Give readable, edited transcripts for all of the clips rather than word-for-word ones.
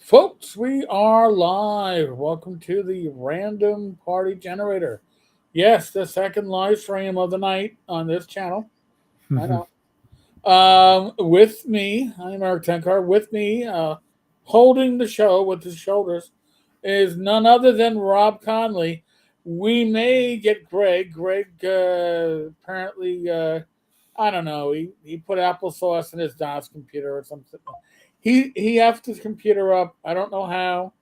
Folks, we are live. Welcome to the Random Party Generator. Yes, the second live stream of the night on this channel. I know. With me, I'm Eric Tenkar. With me, holding the show with his shoulders, is none other than Rob Conley. We may get Greg. Greg apparently, I don't know. He put applesauce in his DOS computer or something. He effed his computer up. I don't know how.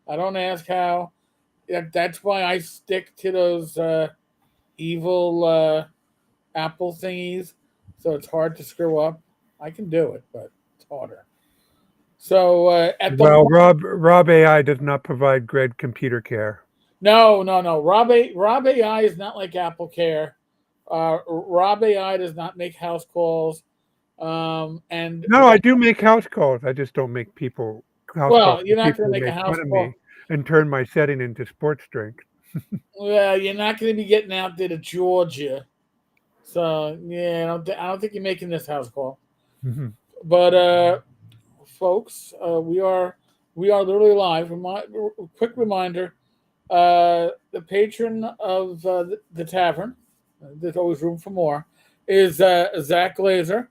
I don't ask how. That's why I stick to those evil Apple thingies. So it's hard to screw up. I can do it, but it's harder. So at the Well, Rob AI does not provide great computer care. no. Rob AI is not like Apple Care. Rob AI does not make house calls. And No, I do make house calls. I just don't make people house calls well, to you're not going people to who make a make fun house of me call. and turn my setting into sports drink. Well, you're not going to be getting out there to Georgia. So yeah, I don't think you're making this house call. Mhm. But folks, we are literally live. Quick reminder: the patron of the tavern, there's always room for more, is Zach Glazer.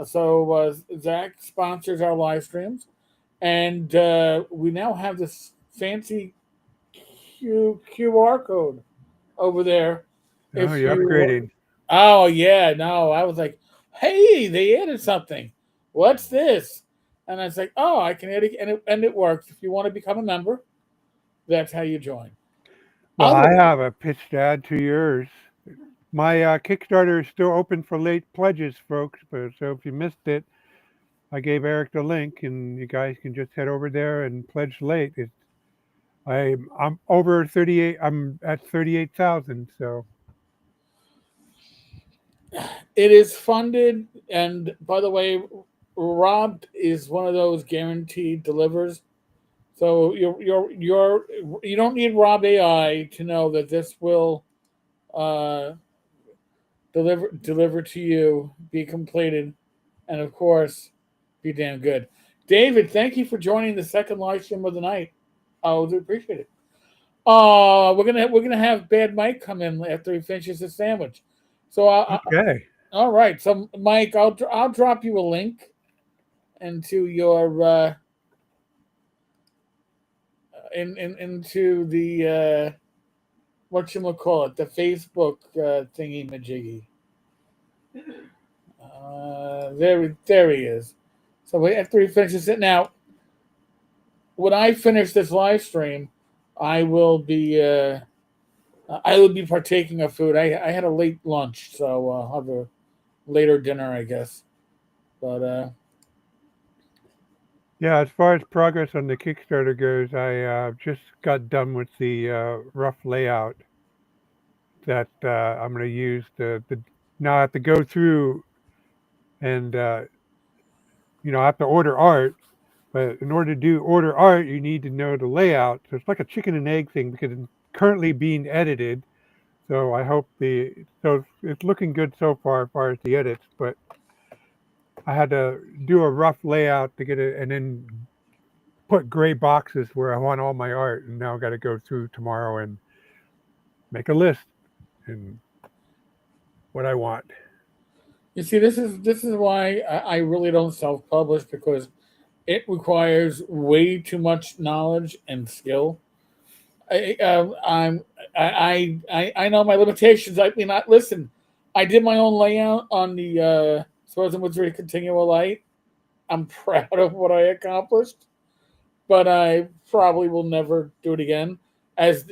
So Zach sponsors our live streams, and we now have this fancy QR code over there. Oh, If you're you, upgrading. oh yeah, no, I was like, hey, they added something. What's this? And I was like, oh, I can add it, and it works. If you want to become a member, that's how you join. Well, Other I have a pitch to add to yours. My Kickstarter is still open for late pledges, folks. But so if you missed it, I gave Eric the link, and you guys can just head over there and pledge late. I'm over 38. I'm at 38,000. So It is funded, and by the way, Rob is one of those guaranteed delivers. So you don't need Rob AI to know that this will uh, deliver to you, be completed, and of course, be damn good. David, thank you for joining the second live stream of the night. I would appreciate it. We're gonna have Bad Mike come in after he finishes his sandwich. So okay. all right. So Mike, I'll drop you a link into your into the what you call it, the Facebook thingy majiggy. There he is. So after he finishes it now, when I finish this live stream, I will be I will be partaking of food. I had a late lunch, so I'll have a later dinner, I guess. But Yeah, as far as progress on the Kickstarter goes, I just got done with the rough layout that I'm going to use. Now I have to go through and I have to order art, but in order to do order art, you need to know the layout. So it's like a chicken and egg thing because it's currently being edited. So I hope it's looking good so far as the edits, but I had to do a rough layout to get it, and then put gray boxes where I want all my art, and now I got to go through tomorrow and make a list and what I want. you see, this is why I really don't self publish because it requires way too much knowledge and skill. I'm I know my limitations. I mean, I listen. I did my own layout on the Swords and Wizardry Continual Light. I'm proud of what I accomplished, but I probably will never do it again. As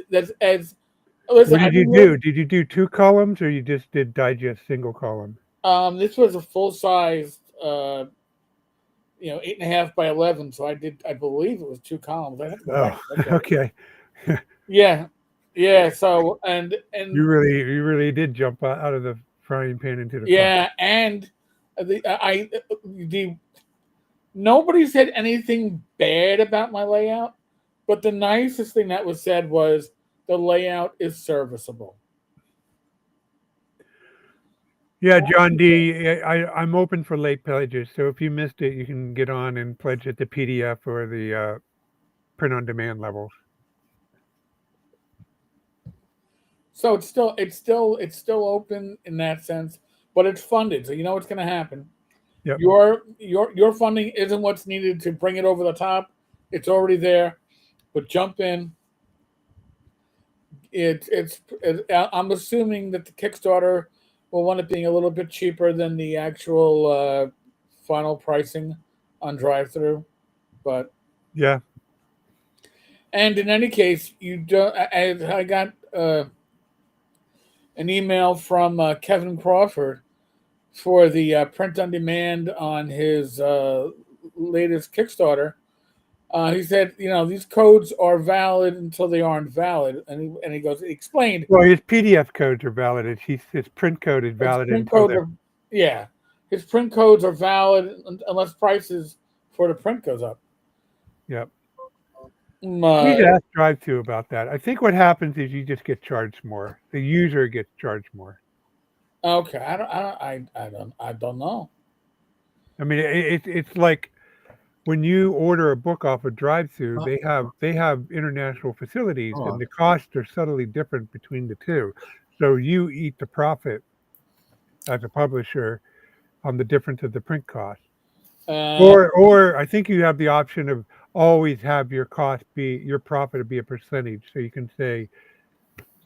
listen, What I've did you been do? Did you do two columns or you just did digest single column? this was a full sized 8.5 by 11. So I believe it was two columns. I have to go back Oh, and look at it. okay. Yeah, yeah. So and You really did jump out of the frying pan into the fire. yeah, and the nobody said anything bad about my layout, but the nicest thing that was said was the layout is serviceable. Yeah, John D. I'm open for late pledges, so if you missed it, you can get on and pledge at the PDF or the print on demand levels. So it's still open in that sense, but it's funded. So you know what's going to happen. Yep. Your funding isn't what's needed to bring it over the top. It's already there, but jump in. I'm assuming that the Kickstarter will wind up being a little bit cheaper than the actual final pricing on drive-through, but Yeah. and in any case, you don't. I got an email from Kevin Crawford for the print on demand on his latest Kickstarter. He said, these codes are valid until they aren't valid, and he goes, he explained Well, his PDF codes are valid. His print code is his valid print until codes they. are, yeah, his print codes are valid unless prices for the print goes up. Yep. Mm, I need Uh, to ask Drive2 about that. I think what happens is you just get charged more. The user gets charged more. okay, I don't know. I mean, it's like when you order a book off of Drive-through, Huh? they have international facilities, Oh, and the costs are subtly different between the two. So you eat the profit as a publisher on the difference of the print cost. Uh, Or I think you have the option of always have your profit to be a percentage. So you can say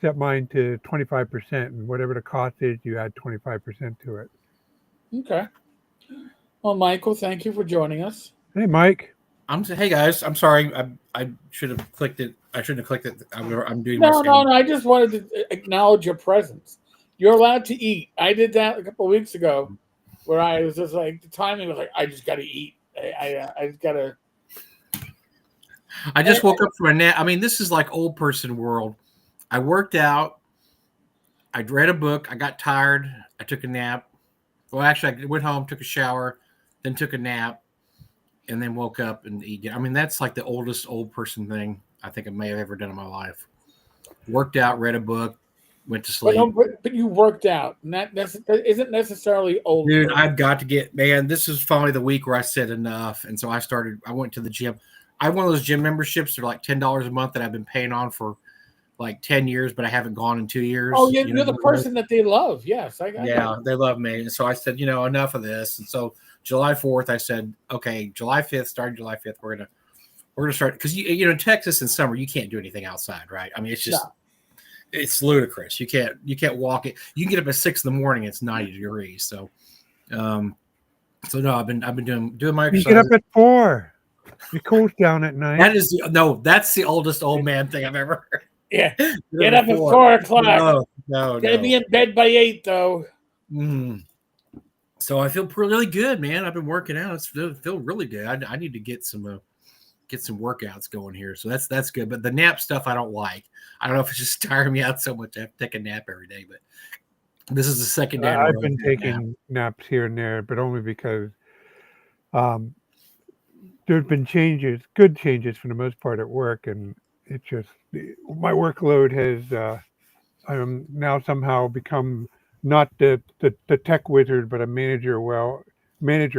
set mine to 25%, and whatever the cost is, you add 25% to it. okay. Well, Michael, thank you for joining us. Hey, Mike. hey guys, I'm sorry. I should have clicked it. I shouldn't have clicked it. I'm doing my No, no, scan. no. I just wanted to acknowledge your presence. You're allowed to eat. I did that a couple of weeks ago, where I was just like the timing was like I just got to eat. I just got to. I just woke up from a nap. I mean, this is like old person world. I worked out. I read a book. I got tired. I took a nap. Well, actually, I went home, took a shower, then took a nap, and then woke up and eat. I mean, that's like the oldest old person thing I think I may have ever done in my life. Worked out, read a book, went to But no, sleep. but you worked out, and that isn't necessarily old. Dude, I've got to get, man, this is finally the week where I said enough. And so I went to the gym. I have one of those gym memberships. They're like $10 a month that I've been paying on for like 10 years, but I haven't gone in 2 years. Oh, yeah, you're the person that they love. Yes, I yeah, they love me. And so I said, enough of this. And so July 4th, I said, okay, July 5th, starting July 5th, we're gonna start, because in Texas in summer you can't do anything outside, right? I mean, it's just No. it's ludicrous. You can't walk it. You can get up at 6 in the morning, it's 90 degrees. So no, I've been doing my You exercise. get up at 4. It cools down at night. That's the oldest old man thing I've ever heard. Yeah, get up at 4:00. No. Gotta be in bed by 8, though. So I feel really good, man. I've been working out. It's feel really good. I need to get some workouts going here. So that's good. But the nap stuff I don't like. I don't know if it's just tiring me out so much. I have to take a nap every day. But this is the second day. I've been taking naps here and there, but only because there's been good changes for the most part at work, and it just my workload has I'm now somehow become not the tech wizard, but a manager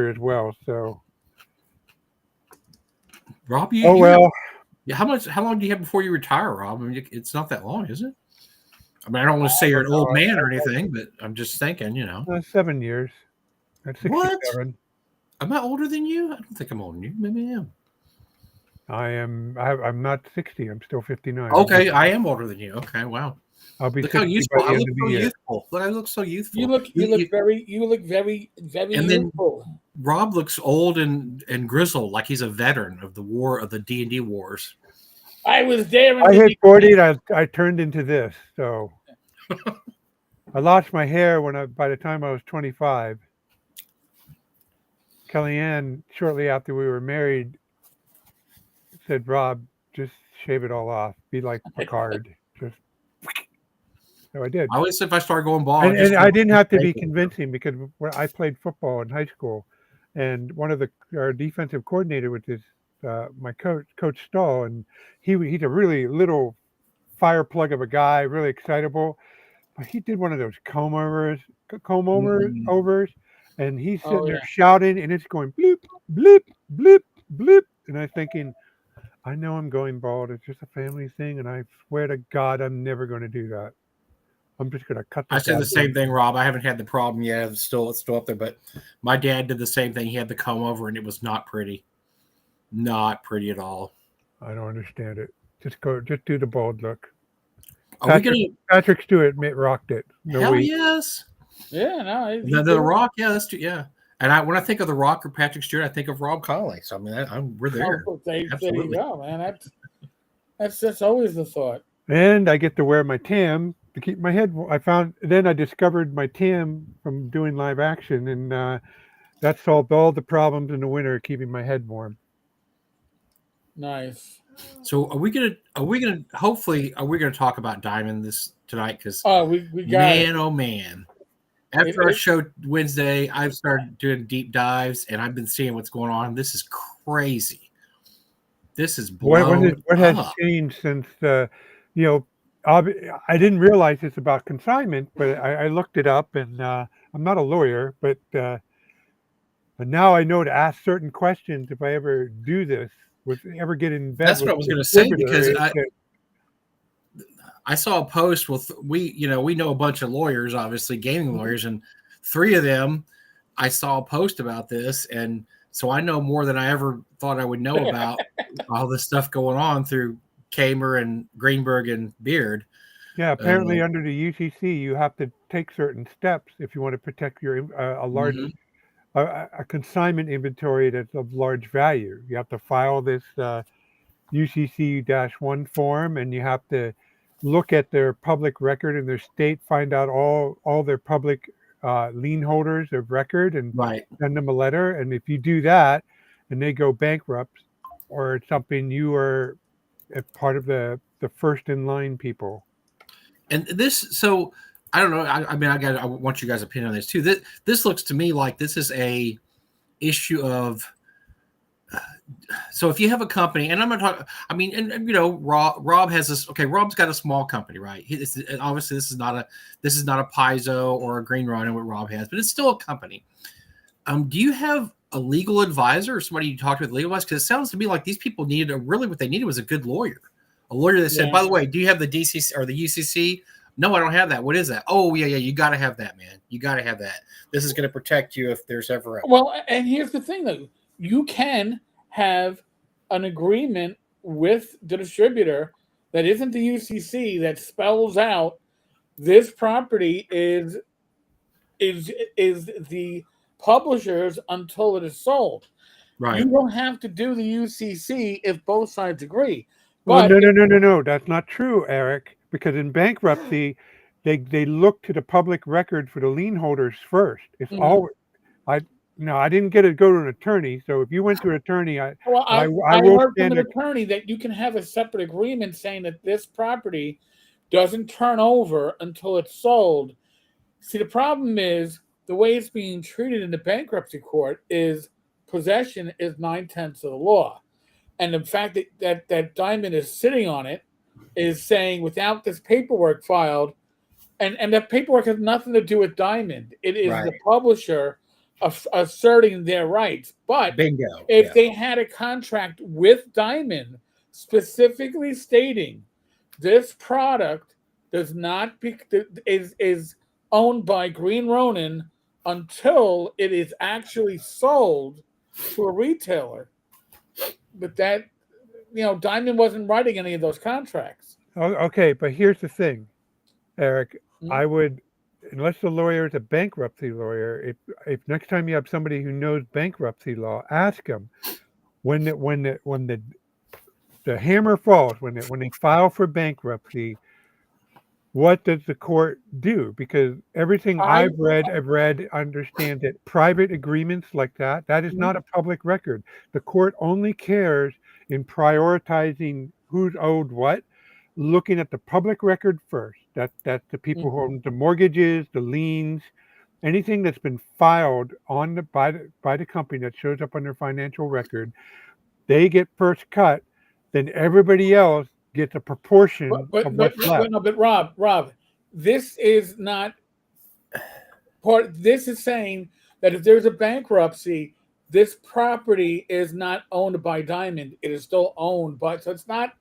as well. So Rob, well. How long do you have before you retire, Rob? I mean, it's not that long, is it? I mean, I don't want to say you're an old man or anything, but I'm just thinking, 7 years. That's 67. What? Am I older than you? I don't think I'm older than you. Maybe I am. I'm not 60. I'm still 59. Okay, I am older than you. Okay, wow. I'll be Look 60 how youthful. by the end of the year. Youthful. Look, I look so youthful. You look very and then youthful. Rob looks old and grizzled, like he's a veteran of the D&D wars. I was there. I hit 40 and I turned into this. So I lost my hair by the time I was 25. Kellyanne, shortly after we were married, said, "Rob, just shave it all off. Be like Picard." So I did. I always said if I start going bald, and I didn't have to be convincing, because when I played football in high school, and one of our defensive coordinator was my Coach Stahl, and he's a really little fire plug of a guy, really excitable, but he did one of those comb overs, and he's sitting there shouting, and it's going bloop, bloop, bloop, bloop, and I'm thinking, I know I'm going bald. It's just a family thing, and I swear to God, I'm never going to do that. I'm just going to cut I the said the same goddamn thing, thing. Rob. I haven't had the problem yet. It's still up there, but my dad did the same thing. He had the comb over, and it was not pretty, not pretty at all. I don't understand it. Just do the bald look. Are we gonna? Patrick Stewart rocked it. No Hell wait. yes. Yeah, no, he The did it. Rock, yeah, that's true. Yeah, and when I think of the Rock or Patrick Stewart, I think of Rob Conley. So I mean, we're there. Oh, there you Absolutely. go, man. That's always the thought. And I get to wear my tam to keep my head. Then I discovered my tam from doing live action, and that solved all the problems in the winter keeping my head warm. Nice. So are we gonna hopefully are we gonna talk about Diamond this tonight? Because Oh, we got it. man, oh man. It, After our it. show Wednesday, I've started doing deep dives, and I've been seeing what's going on. This is crazy. This is blown What has up. changed since you know, I didn't realize this about consignment, but I looked it up, and I'm not a lawyer, but now I know to ask certain questions if I ever do this, ever get in bed That's what with I was the going to say distributor. because I saw a post with we know a bunch of lawyers, obviously gaming lawyers, and three of them I saw a post about this, and so I know more than I ever thought I would know about all this stuff going on through Kamer and Greenberg and Beard. Yeah, Uh, apparently under the UCC, you have to take certain steps if you want to protect your a large mhm. a consignment inventory that's of large value. You have to file this UCC-1 form, and you have to look at their public record in their state, find out all their public lien holders of record, and Right. send them a letter. And if you do that, and they go bankrupt or something, you are a part of the first in line people. And so I don't know. I mean, I want you guys' opinion on this too. This looks to me like this is a issue of. So if you have a company, and I'm going to talk, I mean, and Rob has this. Okay, Rob's got a small company, right? Obviously, this is not a Paizo or a Green Rhino what Rob has, but it's still a company. Do you have a legal advisor or somebody you talked with legal advice? Because it sounds to me like these people what they needed was a good lawyer. A lawyer that said, Yeah. by the way, do you have the DCC or the UCC? No, I don't have that. What is that? Oh, yeah. You got to have that, man. You got to have that. This is going to protect you if there's ever a. Well, and here's the thing, though. You can have an agreement with the distributor that isn't the UCC that spells out this property is the publisher's until it is sold. Right. You don't have to do the UCC if both sides agree. Well, But no. That's not true, Eric. Because in bankruptcy, they look to the public record for the lien holders first. It's Mhm. all I no, I didn't get to go to an attorney. So if you went to an attorney, Well, I I will heard from stand an attorney that you can have a separate agreement saying that this property doesn't turn over until it's sold. See, the problem is the way it's being treated in the bankruptcy court is possession is 9/10 of the law. And the fact that Diamond is sitting on it is saying without this paperwork filed, and that paperwork has nothing to do with Diamond. It is Right. the publisher asserting their rights. But Bingo. if Yeah. they had a contract with Diamond specifically stating this product does not be is owned by Green Ronin until it is actually sold to a retailer, but that Diamond wasn't writing any of those contracts. Okay, but here's the thing, Eric. Hmm? I would, unless the lawyer is a bankruptcy lawyer, if next time you have somebody who knows bankruptcy law, ask them when the hammer falls, when they file for bankruptcy, what does the court do? Because everything I I've read, understand that private agreements like that is not a public record. The court only cares in prioritizing who's owed what, looking at the public record first. That's the people who own the mortgages, the liens, anything that's been filed on by the company that shows up on their financial record. They get first cut, then everybody else gets a proportion of what's left. no, but Rob, this is not part. This is saying that if there's a bankruptcy, this property is not owned by Diamond. It is still owned, but so it's not.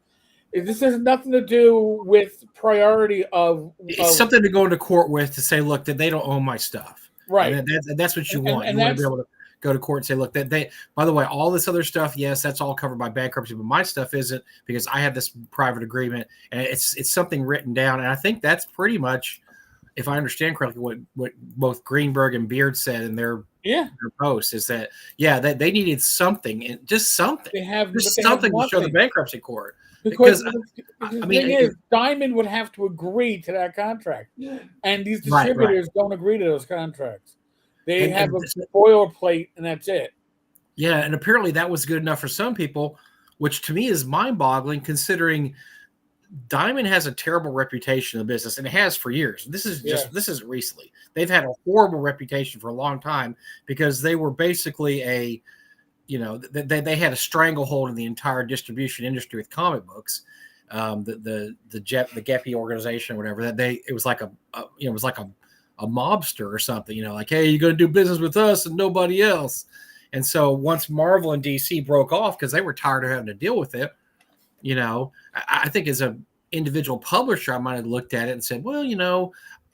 This has nothing to do with priority It's something to go into court with to say, look, that they don't own my stuff. right. And that's what you want. And you want to be able to go to court and say, look, that they, by the way, all this other stuff, yes, that's all covered by bankruptcy, but my stuff isn't because I have this private agreement and it's something written down. And I think that's pretty much, if I understand correctly, what both Greenberg and Beard said in their post is that, that they needed something, and just something. They have something to show the bankruptcy court. Because the thing is, Diamond would have to agree to that contract, and these distributors don't agree to those contracts. They have a boilerplate, and that's it. Yeah, and apparently that was good enough for some people, which to me is mind-boggling, considering Diamond has a terrible reputation in the business, and it has for years. This isn't recently. They've had a horrible reputation for a long time because they were basically they had a stranglehold in the entire distribution industry with comic books. The Geppy organization, or whatever, it was like a mobster or something, like, hey, you're going to do business with us and nobody else. And so once Marvel and DC broke off because they were tired of having to deal with it, I think as an individual publisher, I might have looked at it and said, well,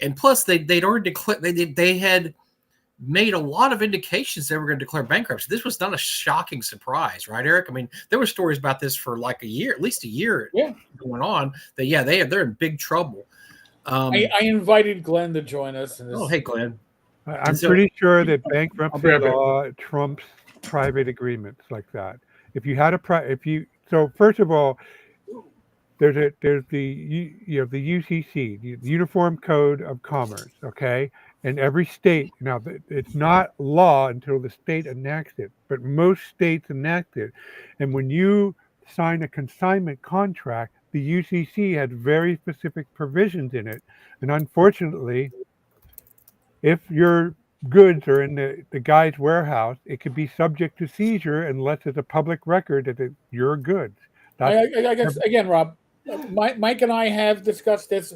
and plus they'd already declared, they had made a lot of indications they were going to declare bankruptcy. This was not a shocking surprise, right, Eric? I mean, there were stories about this for like a year, at least a year going on, that they're in big trouble. I invited Glenn to join us. Hey, Glenn. I'm pretty sure that bankruptcy law trumps private agreements like that. If you had so first of all, there's the UCC, the Uniform Code of Commerce, okay? And every state, now it's not law until the state enacts it, but most states enact it. And when you sign a consignment contract, the UCC had very specific provisions in it. And unfortunately, if your goods are in the guy's warehouse, it could be subject to seizure unless it's a public record that it's your goods. I guess, again, Rob, Mike and I have discussed this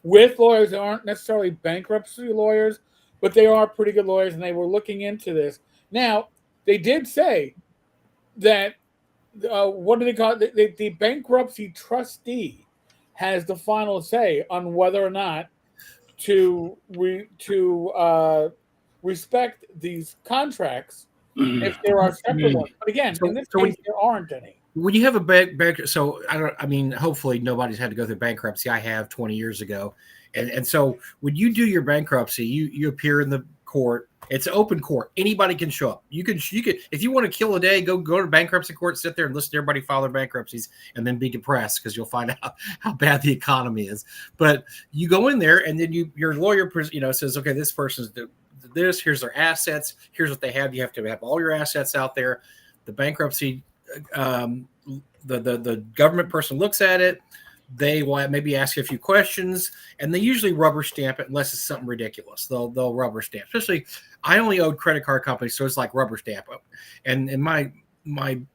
with lawyers that aren't necessarily bankruptcy lawyers, but they are pretty good lawyers, and they were looking into this. Now, they did say that, what do they call it? The bankruptcy trustee has the final say on whether or not to respect these contracts if there are separate ones. But again, in this case, there aren't any. When you have a bank, so hopefully nobody's had to go through bankruptcy. I have 20 years ago. And so when you do your bankruptcy, you appear in the court. It's open court. Anybody can show up. You could, if you want to kill a day, go to bankruptcy court, sit there and listen to everybody file their bankruptcies and then be depressed because you'll find out how bad the economy is. But you go in there and then your lawyer, says, okay, this person's this, here's their assets. Here's what they have. You have to have all your assets out there. The bankruptcy, the government person looks at it. They will maybe ask you a few questions, and they usually rubber stamp it unless it's something ridiculous. They'll rubber stamp. Especially, I only owed credit card companies, so it's like rubber stamp. And my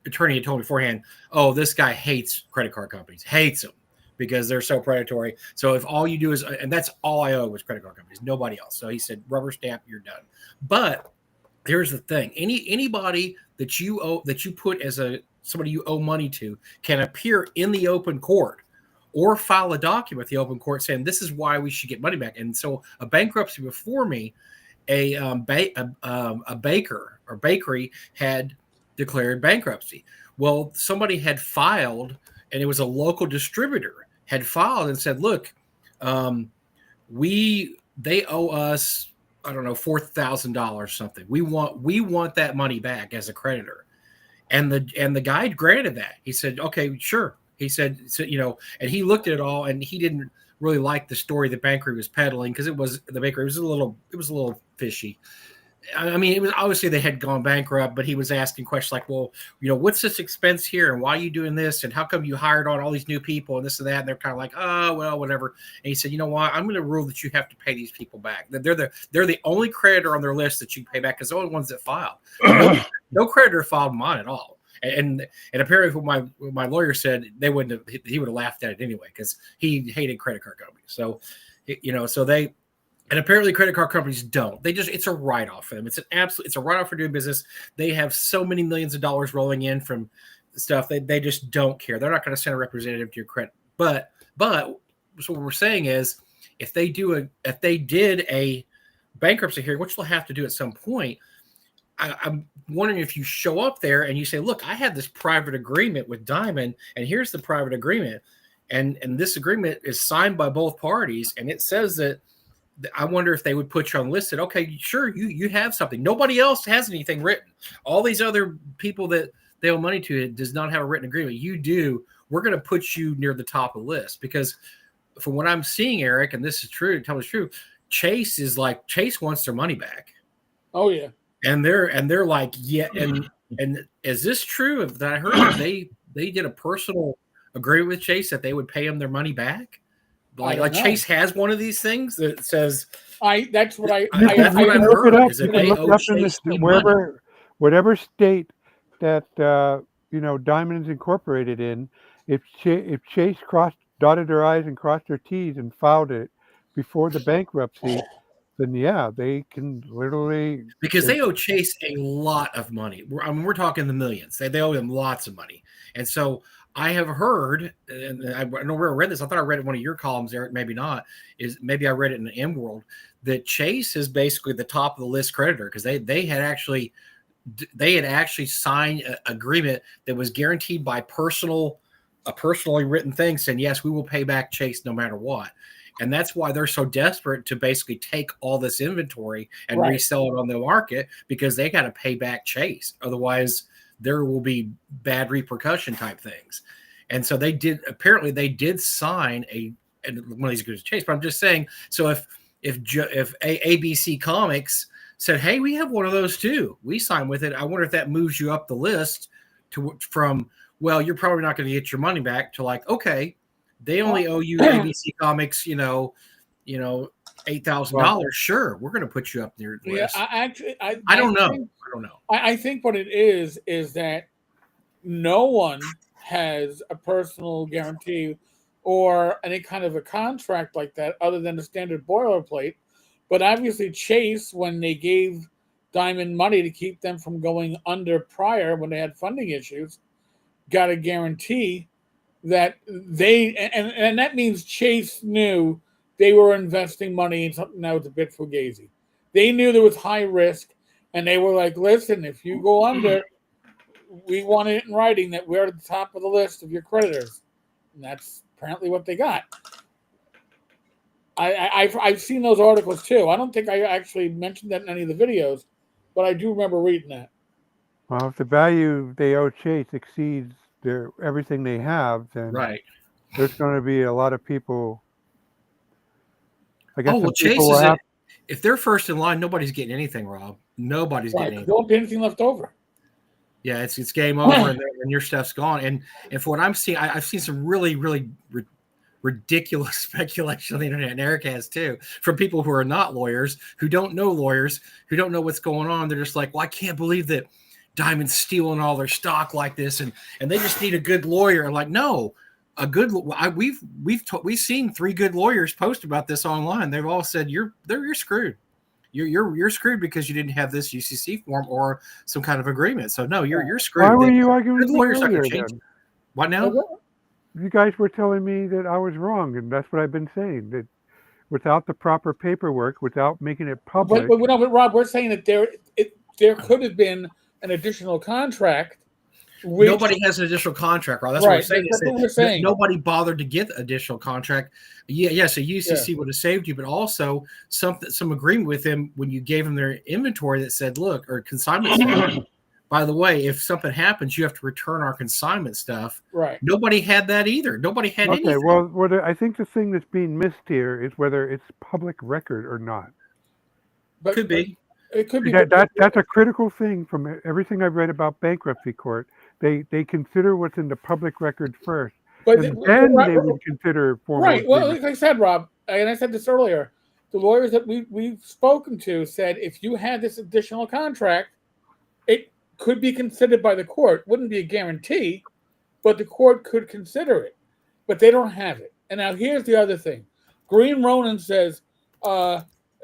attorney had told me beforehand, oh, this guy hates credit card companies, hates them because they're so predatory. So if all you do is, and that's all I owe was credit card companies, nobody else. So he said, rubber stamp, you're done. But here's the thing: anybody that you owe, that you put as somebody you owe money to, can appear in the open court or file a document with the open court saying this is why we should get money back. And so a bankruptcy before me, a baker or bakery had declared bankruptcy. Well, somebody had filed, and it was a local distributor, had filed and said, look, they owe us, I don't know, $4,000 something. We want that money back as a creditor. And the guy granted that. He said, okay, sure. He said, and he looked at it all, and he didn't really like the story the bakery was peddling because it was a little fishy. I mean, it was obviously they had gone bankrupt, but he was asking questions like, well, what's this expense here, and why are you doing this, and how come you hired on all these new people and this and that? And they're kind of like, oh, well, whatever. And he said, you know what? I'm going to rule that you have to pay these people back. They're the only creditor on their list that you pay back because they're the only ones that filed. No creditor filed mine at all. And apparently, what my lawyer said, he would have laughed at it anyway because he hated credit card companies. So, so they And apparently credit card companies don't. It's a write-off for them. It's a write-off for doing business. They have so many millions of dollars rolling in from stuff. They just don't care. They're not going to send a representative to your credit. But so what we're saying is if they did a bankruptcy hearing, which they'll have to do at some point, I'm wondering if you show up there and you say, look, I have this private agreement with Diamond, and here's the private agreement. And this agreement is signed by both parties, and it says that I wonder if they would put you on listed. Okay, sure, you have something. Nobody else has anything written. All these other people that they owe money to does not have a written agreement. You do. We're going to put you near the top of the list because from what I'm seeing, Eric, and this is true, tell me it's true, Chase wants their money back. Oh yeah. And they're like, yeah, and is this true? That I heard they did a personal agreement with Chase that they would pay them their money back. Like Chase has one of these things that says that's what I that's what I've look it heard up. is You that can they look owe up in Chase this money. whatever state that Diamond is incorporated in. If Chase dotted their I's and crossed their T's and filed it before the bankruptcy, then yeah, they can literally Because they owe Chase a lot of money. We're talking the millions. They owe him lots of money. And so I have heard, and I know where I read this. I thought I read it in one of your columns, Eric. Maybe not. Maybe I read it in the M World that Chase is basically the top of the list creditor because they had actually signed an agreement that was guaranteed by a personally written thing saying yes, we will pay back Chase no matter what. And that's why they're so desperate to basically take all this inventory and resell it on the market because they got to pay back Chase. Otherwise, there will be bad repercussion type things. And so they did sign one of these agreements with Chase. But I'm just saying, so if ABC Comics said, hey, we have one of those too, we signed with it, I wonder if that moves you up the list from, well, you're probably not going to get your money back to like, okay, they only owe you ABC Comics, $8,000. Sure, we're going to put you up near the list. I don't know. I think what it is that no one has a personal guarantee or any kind of a contract like that other than the standard boilerplate. But obviously, Chase, when they gave Diamond money to keep them from going under prior when they had funding issues, got a guarantee that and that means Chase knew they were investing money in something that was a bit fugazi. They knew there was high risk, and they were like, listen, if you go under, we want it in writing that we're at the top of the list of your creditors. And that's apparently what they got. I've seen those articles too. I don't think I actually mentioned that in any of the videos, but I do remember reading that. Well, if the value they owe Chase exceeds everything they have, then there's going to be a lot of people. I guess Chase is if they're first in line, nobody's getting anything, Rob. Nobody's getting anything. Don't get anything left over. Yeah, it's game over, and your stuff's gone. And for what I'm seeing, I've seen some really, really ridiculous speculation on the internet, and Eric has too, from people who are not lawyers, who don't know what's going on. They're just like, well, I can't believe that Diamond's stealing all their stock like this, and they just need a good lawyer. And like, no, we've seen 3 good lawyers post about this online. They've all said you're screwed. You're screwed because you didn't have this UCC form or some kind of agreement. So no, you're screwed. Why were you arguing with me earlier? What now? You guys were telling me that I was wrong, and that's what I've been saying. That without the proper paperwork, without making it public. But Rob, we're saying that there could have been an additional contract. Nobody has an additional contract, Rob. That's what we're saying. Nobody bothered to get additional contract. Yeah. So UCC would have saved you, but also some agreement with him when you gave him their inventory that said, look, or consignment stuff. By the way, if something happens, you have to return our consignment stuff. Right. Nobody had that either. Nobody had anything. Okay. Well, I think the thing that's being missed here is whether it's public record or not. Could be. It could be. That's a critical thing from everything I've read about bankruptcy court. They consider what's in the public record first, and then they would consider formal. Right. Well, like I said, Rob, and I said this earlier, the lawyers that we've spoken to said if you had this additional contract, it could be considered by the court. Wouldn't be a guarantee, but the court could consider it. But they don't have it. And now here's the other thing. Green Ronin says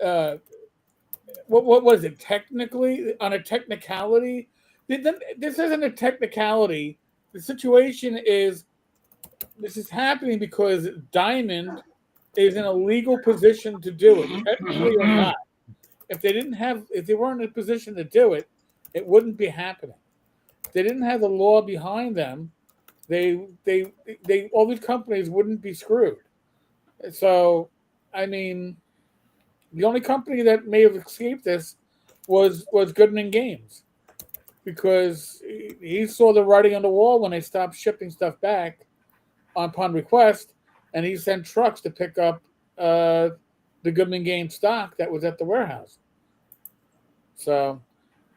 what was it technically on a technicality? This isn't a technicality. The situation is this is happening because Diamond is in a legal position to do it, technically or not. If they weren't in a position to do it, it wouldn't be happening. If they didn't have the law behind them, they all these companies wouldn't be screwed. So, I mean, the only company that may have escaped this was Goodman Games because he saw the writing on the wall when they stopped shipping stuff back upon request, and he sent trucks to pick up the Goodman Games stock that was at the warehouse. So,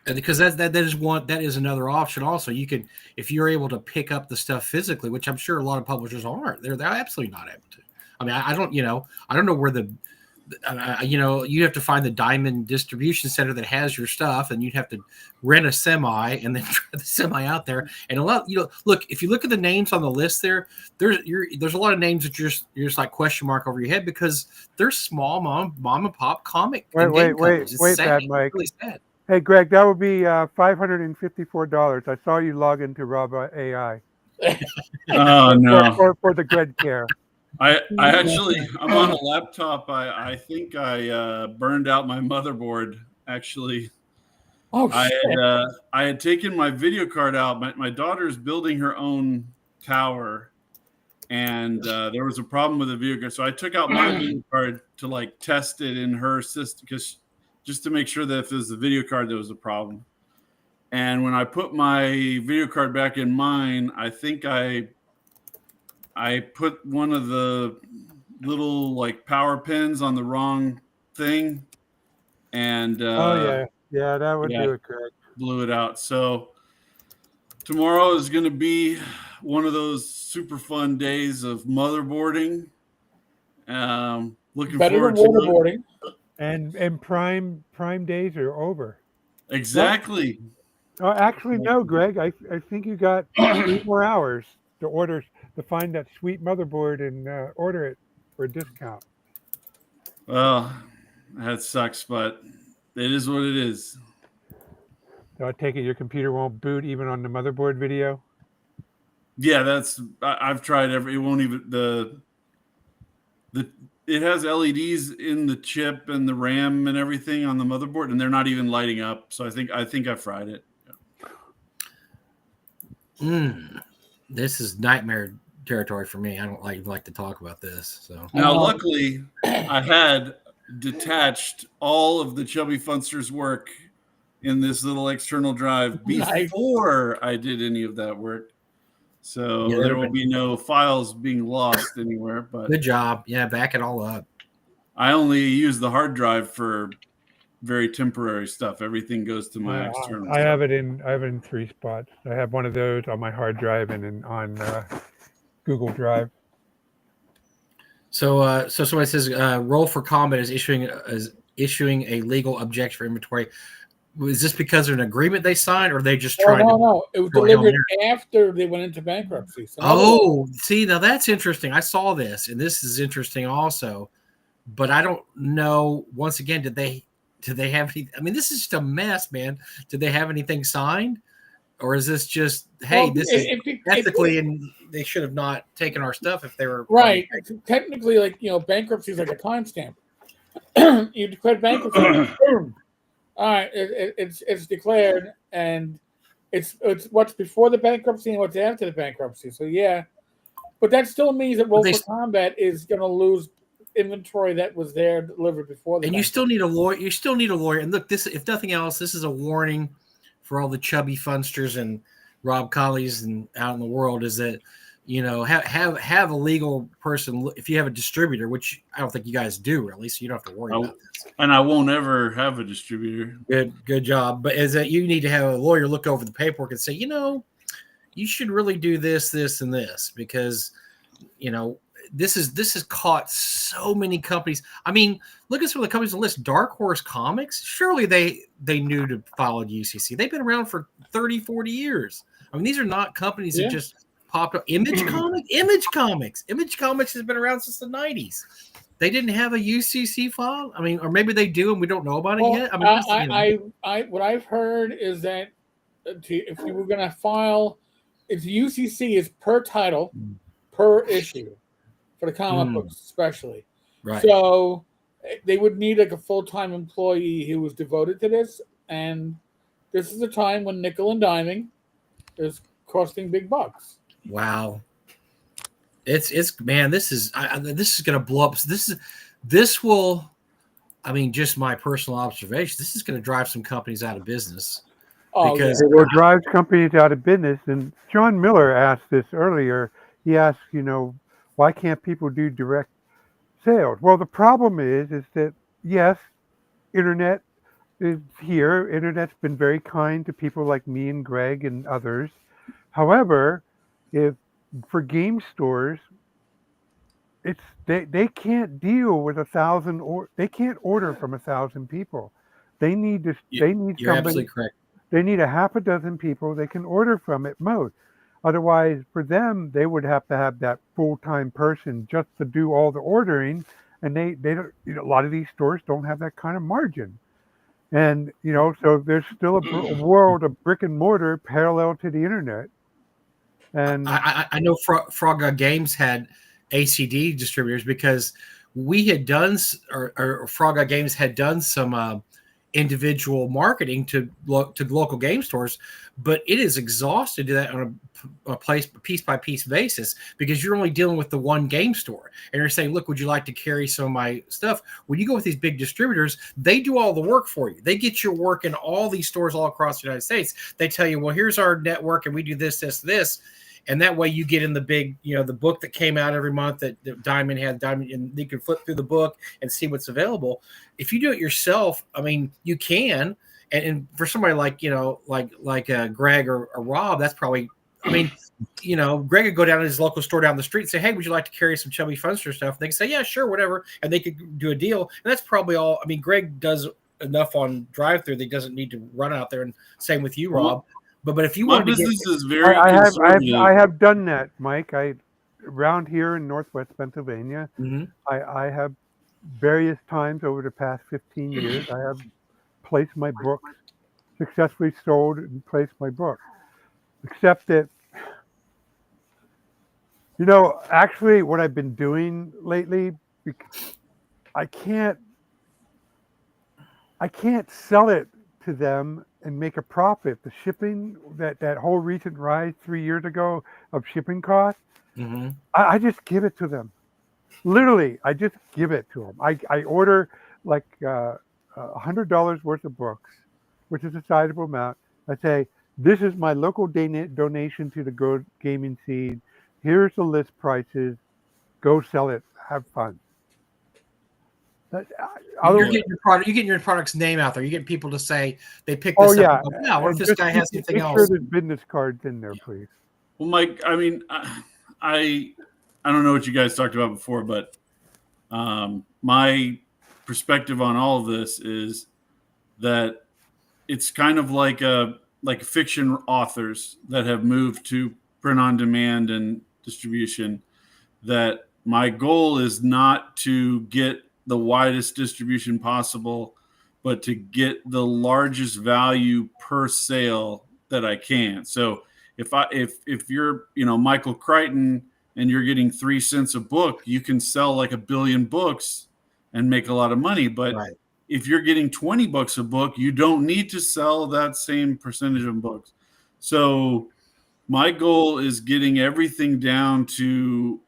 because that is another option. Also, you can, if you're able to pick up the stuff physically, which I'm sure a lot of publishers aren't. They're absolutely not able to. I mean, I don't know where you have to find the Diamond distribution center that has your stuff, and you'd have to rent a semi and then drive the semi out there. And look, if you look at the names on the list there's a lot of names that you're just like question mark over your head because they're small mom and pop comic. Wait, Bad Mike. It's really sad. Hey, Greg, that would be $554. I saw you log into Rob AI. Oh no! For the Greg Care. I'm on a laptop. I think I burned out my motherboard. Actually, I had taken my video card out. My daughter's building her own tower, and there was a problem with the video card. So I took out my video card to like test it in her system just to make sure that if it was the video card, there was a problem. And when I put my video card back in mine, I think I put one of the little like power pins on the wrong thing. And that would do it, Greg. Blew it out. So tomorrow is going to be one of those super fun days of motherboarding. Looking better forward than to waterboarding. And prime days are over. Exactly. Oh, actually, no, Greg. I think you got 3 more hours to find that sweet motherboard and order it for a discount. Well, that sucks, but it is what it is. So I take it your computer won't boot even on the motherboard video? Yeah, I've tried it won't even it has LEDs in the chip and the RAM and everything on the motherboard, and they're not even lighting up. So I think I fried it. This is nightmare territory for me. I don't like to talk about this. So now, luckily, I had detached all of the Chubby Funster's work in this little external drive before I did any of that work. So there will be no files being lost anywhere. But good job. Yeah, back it all up. I only use the hard drive for very temporary stuff. Everything goes to my external. I have it in 3 spots. I have one of those on my hard drive and on Google Drive. So somebody says Roll for Comment is issuing a legal objection for inventory. Was this because of an agreement they signed, or they just tried? No. It was delivered after they went into bankruptcy. So see, now that's interesting. I saw this, and this is interesting also. But I don't know. Once again, did they have any? I mean, this is just a mess, man. Did they have anything signed, or is this just this is ethically, and they should have not taken our stuff if they were right? Technically, bankruptcy is like a timestamp. You declare bankruptcy. Boom. All right, it's declared, and it's what's before the bankruptcy and what's after the bankruptcy. So yeah, but that still means that Roll for Combat is going to lose inventory that was there delivered before. And you still need a lawyer. You still need a lawyer. And look, this, if nothing else, this is a warning for all the chubby funsters and Rob Collies and out in the world. Is that have a legal person if you have a distributor, which I don't think you guys do really, so you don't have to worry about this. And I won't ever have a distributor. Good job. But is that you need to have a lawyer look over the paperwork and say, you should really do this, and this, because this has caught so many companies. I mean, look at some of the companies on the list. Dark Horse Comics, surely they knew to follow UCC. They've been around for 30, 40 years. I mean, these are not companies that just popped up. Image Comics has been around since the 90s. they didn't have a UCC file. I mean, or maybe they do and we don't know about it Well, yet. I mean, what I've heard is that if you were going to file, it's UCC is per title, per issue for the comic books, especially. right. So they would need like a full-time employee who was devoted to this, and this is a time when nickel and diming is costing big bucks. Wow. It's man, this is going to blow up. This will, I mean, just my personal observation. This is going to drive some companies out of business because it will drive companies out of business. And John Miller asked this earlier. He asked, why can't people do direct sales? Well, the problem is that yes, internet is here. Internet's been very kind to people like me and Greg and others. However, if for game stores, they can't deal with 1,000 or they can't order from 1,000 people. They need to. They need you're somebody. absolutely correct. They need a half a dozen people they can order from at most. Otherwise, for them, they would have to have that full-time person just to do all the ordering, and they don't. A lot of these stores don't have that kind of margin, and so there's still a world of brick and mortar parallel to the internet. And I know Frog Games had ACD distributors because we had done, or Frog Games had done some individual marketing to local game stores, but it is exhausted to that on a piece by piece basis because you're only dealing with the one game store and you're saying, look, would you like to carry some of my stuff? When you go with these big distributors, they do all the work for you. They get your work in all these stores all across the United States. They tell you, well, here's our network and we do this. And that way you get in the big, the book that came out every month that Diamond had, and you can flip through the book and see what's available. If you do it yourself, I mean, you can. And for somebody like, like Greg or Rob, that's probably, I mean, Greg could go down to his local store down the street and say, hey, would you like to carry some Chubby Funster stuff? And they can say, yeah, sure, whatever. And they could do a deal. And that's probably all. I mean, Greg does enough on drive-through that he doesn't need to run out there. And same with you, Rob. But if you want to business is very I have done that, Mike. Around here in Northwest Pennsylvania, I have various times over the past 15 years, I have placed my books, successfully sold and placed my books. Except that, actually what I've been doing lately, I can't sell it to them and make a profit. The shipping, that whole recent rise 3 years ago of shipping costs, I just give it to them. Literally, I just give it to them. I order like $100 worth of books, which is a sizable amount. I say, this is my local donation to the Go Gaming Seed. Here's the list prices. Go sell it. Have fun. You're getting your product's name out there. You get people to say they pick this up. Yeah, what if this guy has anything else? Make sure there's business cards in there, please. Well, Mike, I mean, I don't know what you guys talked about before, but my perspective on all of this is that it's kind of like fiction authors that have moved to print on demand and distribution. That my goal is not to get the widest distribution possible, but to get the largest value per sale that I can. So if you're, Michael Crichton and you're getting 3 cents a book, you can sell like 1 billion books and make a lot of money. But if you're getting $20 a book, you don't need to sell that same percentage of books. So my goal is getting everything down to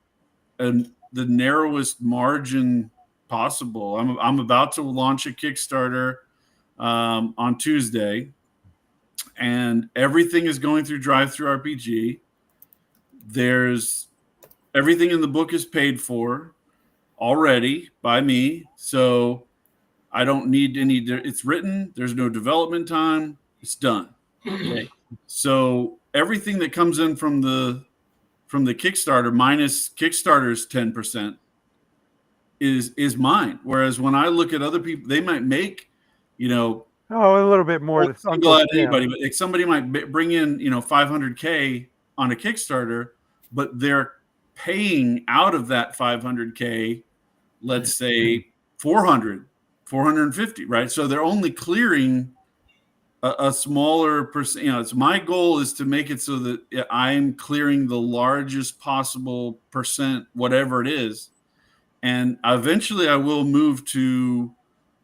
the narrowest margin possible. I'm about to launch a Kickstarter on Tuesday, and everything is going through DriveThru RPG. There's everything in the book is paid for already by me, so I don't need any. It's written. There's no development time. It's done. Okay. So everything that comes in from the Kickstarter minus Kickstarter's 10%. Is mine. Whereas when I look at other people, they might make, a little bit more. Single out anybody, but somebody might bring in, $500K on a Kickstarter, but they're paying out of that $500K let's say 400, 450, right? So they're only clearing a smaller percent. It's my goal is to make it so that I'm clearing the largest possible percent, whatever it is. And eventually I will move to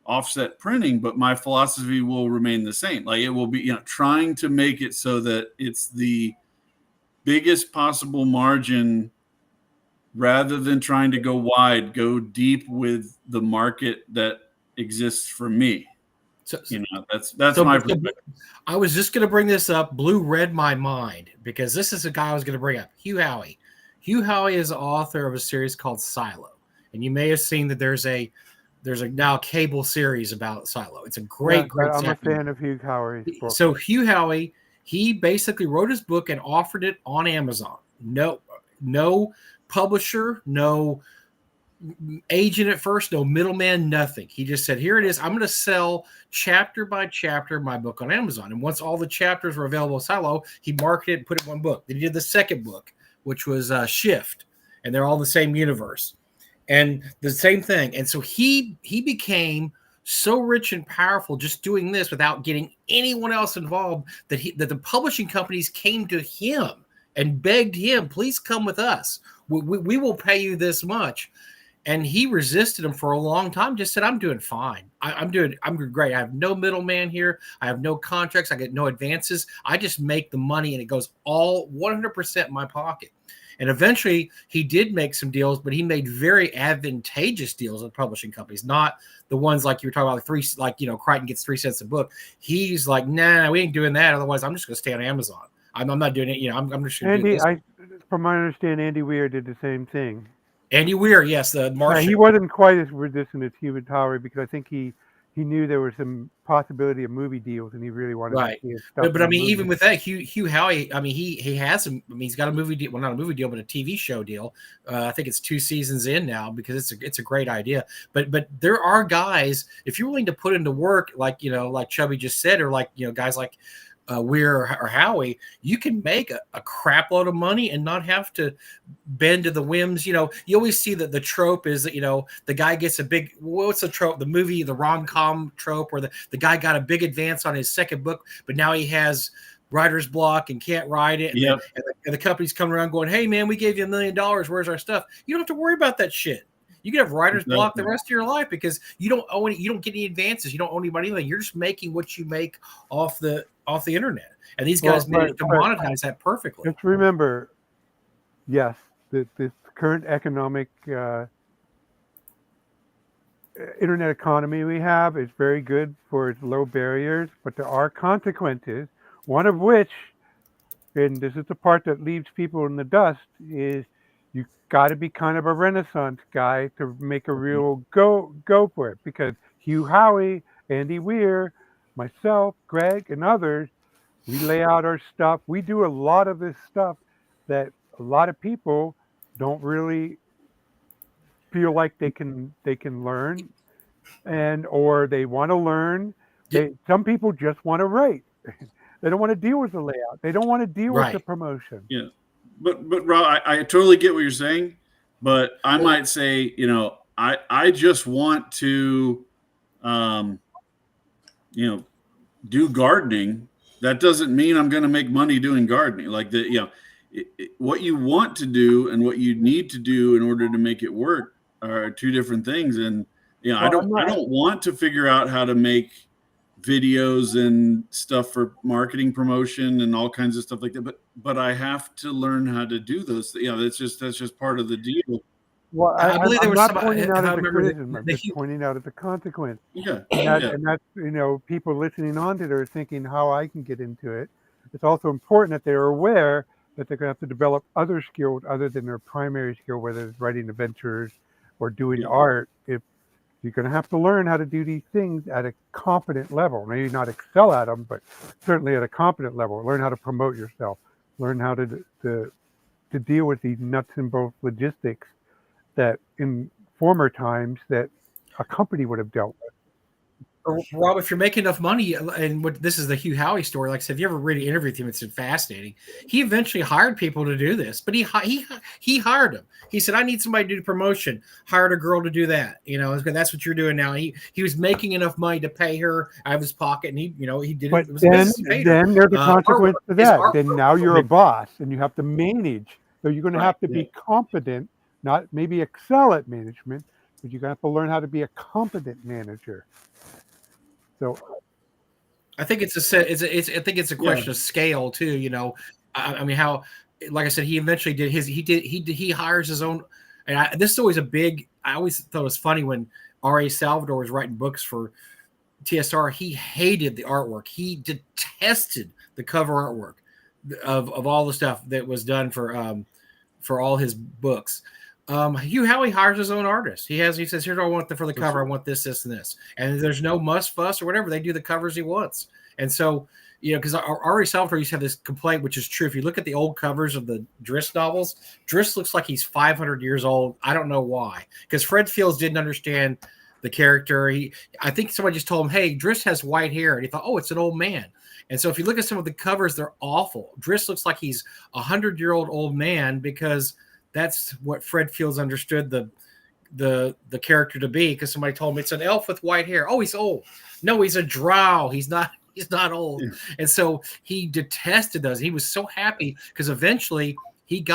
offset printing, but my philosophy will remain the same. Like it will be, trying to make it so that it's the biggest possible margin rather than trying to go wide, go deep with the market that exists for me. So, that's my perspective. I was just going to bring this up. Blue read my mind because this is a guy I was going to bring up, Hugh Howey. Hugh Howey is the author of a series called Silo, and you may have seen that there's a now cable series about Silo. It's a great. I'm a fan of Hugh Howey's book. So Hugh Howey, he basically wrote his book and offered it on Amazon. No publisher, no agent at first, no middleman, nothing. He just said, here it is. I'm going to sell chapter by chapter my book on Amazon. And once all the chapters were available in Silo, he marketed it and put it in one book. Then he did the second book, which was Shift. And they're all the same universe. And the same thing. And so he became so rich and powerful just doing this without getting anyone else involved that the publishing companies came to him and begged him, please come with us. We will pay you this much. And he resisted them for a long time, just said, I'm doing fine. I'm great. I have no middleman here. I have no contracts. I get no advances. I just make the money and it goes all 100% in my pocket. And eventually he did make some deals, but he made very advantageous deals with publishing companies, not the ones like you were talking about, Crichton gets 3 cents a book. He's like, nah, we ain't doing that. Otherwise, I'm just going to stay on Amazon. I'm not doing it. I'm just going to do this. From my understanding, Andy Weir did the same thing. Andy Weir, yes, the Martian. He wasn't quite as resistant as Hugh Howey because I think he knew there was some possibility of movie deals and he really wanted to see his stuff. But I mean, even with that, Hugh Howey, I mean, he has some. I mean, he's got a movie deal. Well, not a movie deal, but a TV show deal. I think it's 2 seasons in now because it's a great idea. But there are guys, if you're willing to put into work, like Chubby just said, or guys like Weir or Howey, you can make a crap load of money and not have to bend to the whims. You always see that the trope is that, the guy gets a big, what's the trope? The movie, the rom-com trope where the guy got a big advance on his second book, but now he has writer's block and can't write it. Yep. And the company's coming around going, hey man, we gave you $1 million. Where's our stuff? You don't have to worry about that shit. You can have writer's block the rest of your life because you don't get any advances. You don't owe anybody anything. You're just making what you make off the internet. And these guys managed to monetize that perfectly. Just remember, yes, the current economic internet economy we have is very good for its low barriers, but there are consequences, one of which, and this is the part that leaves people in the dust, is you got to be kind of a Renaissance guy to make a real go for it. Because Hugh Howey, Andy Weir, myself, Greg, and others, we lay out our stuff. We do a lot of this stuff that a lot of people don't really feel like they can learn, or they want to learn. Some people just want to write. They don't want to deal with the layout. They don't want to deal with the promotion. Yeah. But Rob, I totally get what you're saying, but I might say, I just want to, do gardening. That doesn't mean I'm going to make money doing gardening. Like what you want to do and what you need to do in order to make it work are 2 different things. And I don't want to figure out how to make videos and stuff for marketing promotion and all kinds of stuff like that. But I have to learn how to do those. That's just part of the deal. Well, I'm not pointing out as a criticism. I'm just pointing out as a consequence. Yeah. And that's, people listening on to it are thinking how I can get into it. It's also important that they're aware that they're going to have to develop other skills other than their primary skill, whether it's writing adventures or doing art. If you're going to have to learn how to do these things at a competent level, maybe not excel at them, but certainly at a competent level. Learn how to promote yourself. Learn how to deal with these nuts and bolts logistics that in former times that a company would have dealt with. Rob, if you're making enough money, and this is the Hugh Howey story. Like I said, if you ever really interviewed him, it's fascinating. He eventually hired people to do this, but he hired them. He said, "I need somebody to do the promotion." Hired a girl to do that. That's what you're doing now. He was making enough money to pay her out of his pocket, and he did it. But It was a business. then there's a consequence to that. Then now you're a big. boss, and you have to manage. So you're going to have to be competent, not maybe excel at management, but you're going to have to learn how to be a competent manager. So I think it's a question of scale too. I mean, how, like I said, he eventually did he hires his own. And this is always I always thought it was funny when R.A. Salvador was writing books for TSR. He hated the artwork. He detested the cover artwork of all the stuff that was done for all his books. Hugh Howey hires his own artist. He says, "Here's what I want for the cover. I want this, this, and this." And there's no must, fuss, or whatever. They do the covers he wants. And so, because R.A. Salvatore used to have this complaint, which is true. If you look at the old covers of the Driss novels, Driss looks like he's 500 years old. I don't know why. Because Fred Fields didn't understand the character. I think somebody just told him, "Hey, Driss has white hair," and he thought, "Oh, it's an old man." And so if you look at some of the covers, they're awful. Driss looks like he's 100-year-old old man because that's what Fred Fields understood the character to be, because somebody told him it's an elf with white hair. Oh, he's old. No, he's a drow. He's not old. Yeah. And so he detested those. He was so happy because eventually he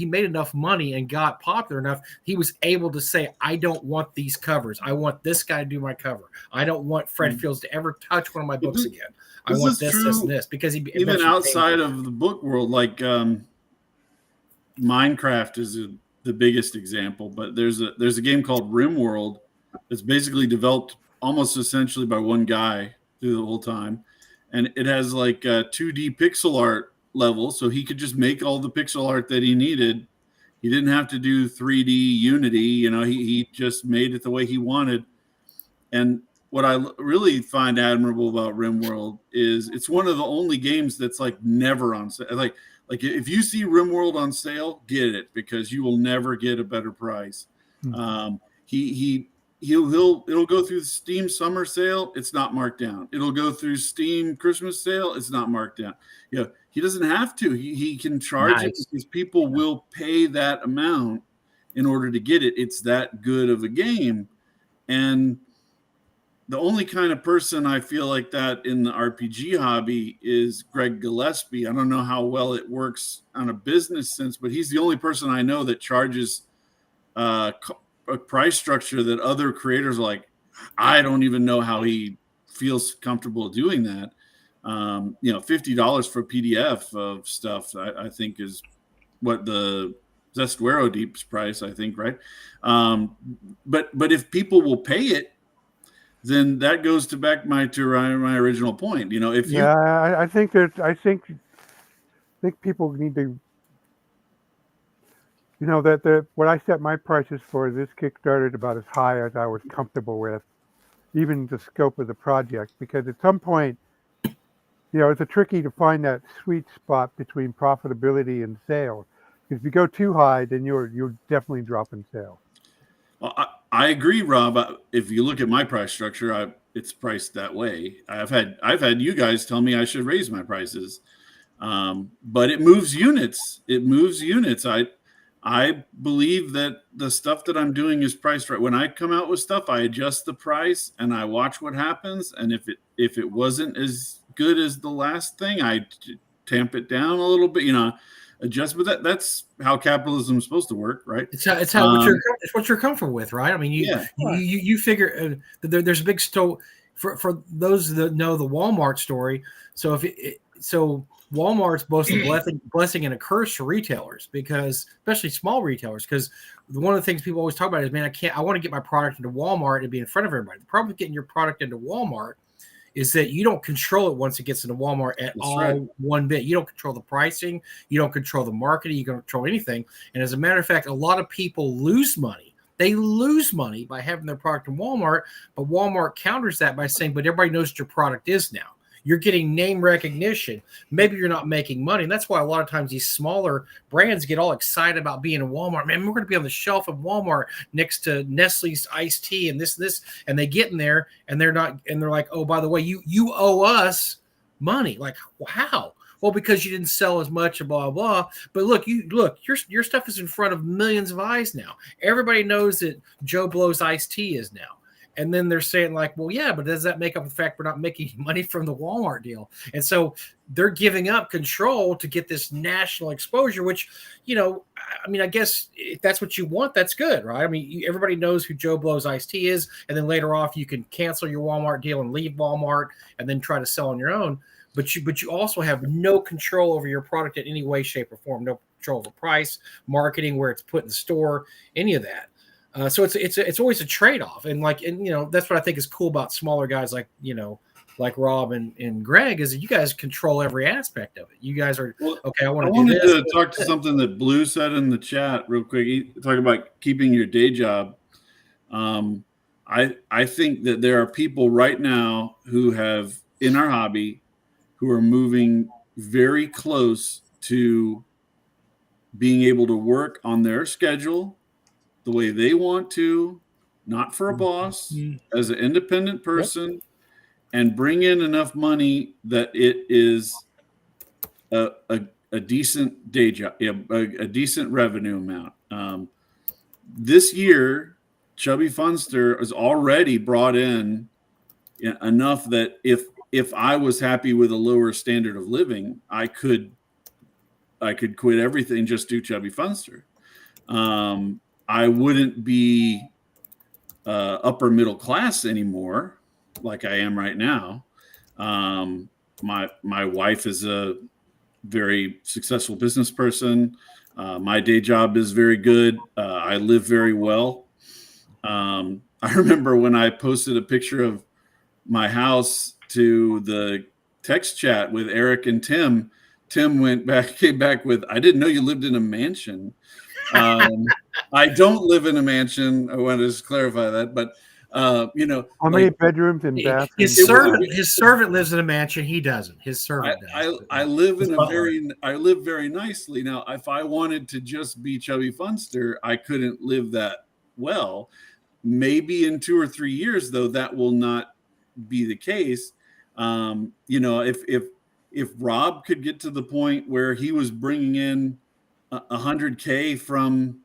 made enough money and got popular enough. He was able to say, "I don't want these covers. I want this guy to do my cover. I don't want Fred Fields to ever touch one of my books again. I want this, and this," because he even outside of the book world, like Minecraft is the biggest example, but there's a game called RimWorld that's basically developed almost essentially by one guy through the whole time, and it has like a 2D pixel art level, so he could just make all the pixel art that he needed. He didn't have to do 3D Unity, he just made it the way he wanted. And what I really find admirable about RimWorld is it's one of the only games that's like never on sale. Like if you see RimWorld on sale, get it, because you will never get a better price. Mm-hmm. It'll go through the Steam summer sale. It's not marked down. It'll go through Steam Christmas sale. It's not marked down. He doesn't have to. He can charge it because people will pay that amount in order to get it. It's that good of a game. And the only kind of person I feel like that in the RPG hobby is Greg Gillespie. I don't know how well it works on a business sense, but he's the only person I know that charges a price structure that other creators are like, I don't even know how he feels comfortable doing that. $50 for a PDF of stuff, I think is what the Zestuero Deep's price, I think, right? But if people will pay it, then that goes to back to my original point. I think people need to, that what I set my prices for this Kickstarter is about as high as I was comfortable with, even the scope of the project, because at some point, it's tricky to find that sweet spot between profitability and sales. Because if you go too high, then you're definitely dropping sales. Well, I agree, Rob. If you look at my price structure, it's priced that way. I've had you guys tell me I should raise my prices, but it moves units. I believe that the stuff that I'm doing is priced right. When I come out with stuff, I adjust the price and I watch what happens. And if it wasn't as good as the last thing, I tamp it down a little bit. Adjust, but that's how capitalism is supposed to work, right? It's what you're comfortable with, right? I mean, you figure there's a big for those that know the Walmart story. So Walmart's both a blessing and a curse for retailers, because especially small retailers, because one of the things people always talk about is, man, I want to get my product into Walmart and be in front of everybody. The problem with getting your product into Walmart is that you don't control it once it gets into Walmart at one bit. You don't control the pricing. You don't control the marketing. You don't control anything. And as a matter of fact, a lot of people lose money. They lose money by having their product in Walmart, but Walmart counters that by saying, but everybody knows what your product is now. You're getting name recognition. Maybe you're not making money. And that's why a lot of times these smaller brands get all excited about being in Walmart. Man, we're going to be on the shelf of Walmart next to Nestle's iced tea and this, and they get in there and they're not, and they're like, oh, by the way, you owe us money. Like, how? Well, because you didn't sell as much, blah blah. But look, your stuff is in front of millions of eyes now. Everybody knows that Joe Blow's iced tea is now. And then they're saying like, well, yeah, but does that make up the fact we're not making money from the Walmart deal? And so they're giving up control to get this national exposure, which, you know, I mean, I guess if that's what you want, that's good, right? I mean, everybody knows who Joe Blow's iced tea is. And then later off, you can cancel your Walmart deal and leave Walmart and then try to sell on your own. But you also have no control over your product in any way, shape, or form. No control over price, marketing, where it's put in the store, any of that. So it's always a trade-off, and you know, that's what I think is cool about smaller guys like, you know, like Rob and Greg, is that you guys control every aspect of it. You guys are okay. I wanted to talk to something that Blue said in the chat real quick. He talked about keeping your day job. I think that there are people right now who have in our hobby who are moving very close to being able to work on their schedule the way they want to, not for a boss, as an independent person, and bring in enough money that it is a decent day job, a decent revenue amount. This year, Chubby Funster has already brought in enough that if I was happy with a lower standard of living, I could quit everything, just do Chubby Funster. I wouldn't be upper middle class anymore like I am right now. My wife is a very successful business person. My day job is very good. I live very well. I remember when I posted a picture of my house to the text chat with Eric and Tim came back with, I didn't know you lived in a mansion. I don't live in a mansion. I want to just clarify that, but you know, how many bedrooms and bathrooms? His servant lives in a mansion. He doesn't. His servant does. I live in I live very nicely. Now, if I wanted to just be Chubby Funster, I couldn't live that well. Maybe in 2 or 3 years, though, that will not be the case. You know, if Rob could get to the point where he was bringing in $100K from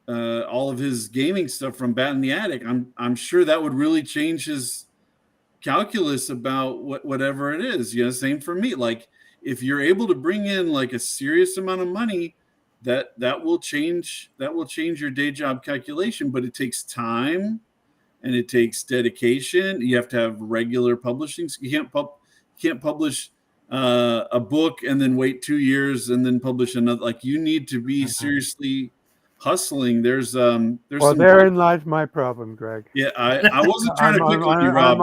all of his gaming stuff from Bat in the Attic, I'm sure that would really change his calculus about whatever it is. You know, same for me. Like, if you're able to bring in like a serious amount of money, that will change your day job calculation. But it takes time and it takes dedication. You have to have regular publishing. You can't publish a book and then wait 2 years and then publish another. Like, you need to be seriously hustling. Therein lies my problem, Greg. Yeah, I wasn't trying to pick on you, Rob.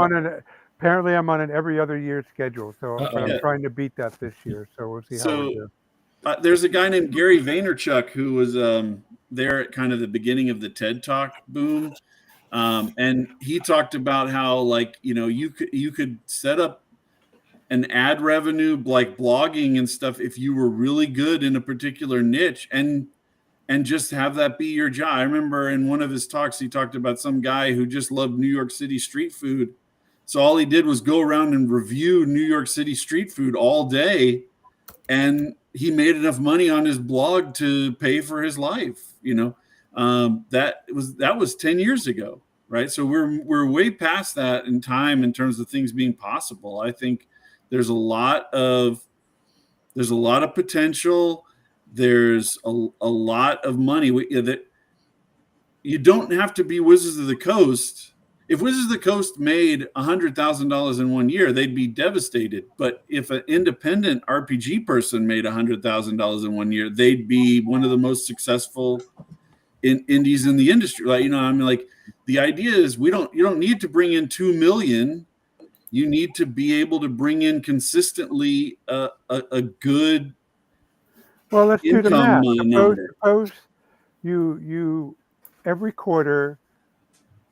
Apparently I'm on an every other year schedule, so I'm trying to beat that this year. So we'll see how we do. There's a guy named Gary Vaynerchuk who was there at kind of the beginning of the TED Talk boom. And he talked about how, like, you know, you could set up an ad revenue like blogging and stuff if you were really good in a particular niche and just have that be your job. I remember in one of his talks, he talked about some guy who just loved New York City street food. So all he did was go around and review New York City street food all day. And he made enough money on his blog to pay for his life. You know, that was 10 years ago. Right. So we're way past that in time in terms of things being possible. I think there's a lot of potential. There's a lot of money that you don't have to be Wizards of the Coast. If Wizards of the Coast made $100,000 in 1 year, they'd be devastated. But if an independent RPG person made $100,000 in 1 year, they'd be one of the most successful indies in the industry. Like, you know, I mean, like, the idea is you don't need to bring in 2 million. You need to be able to bring in consistently a good. Well, let's do the math. Suppose you every quarter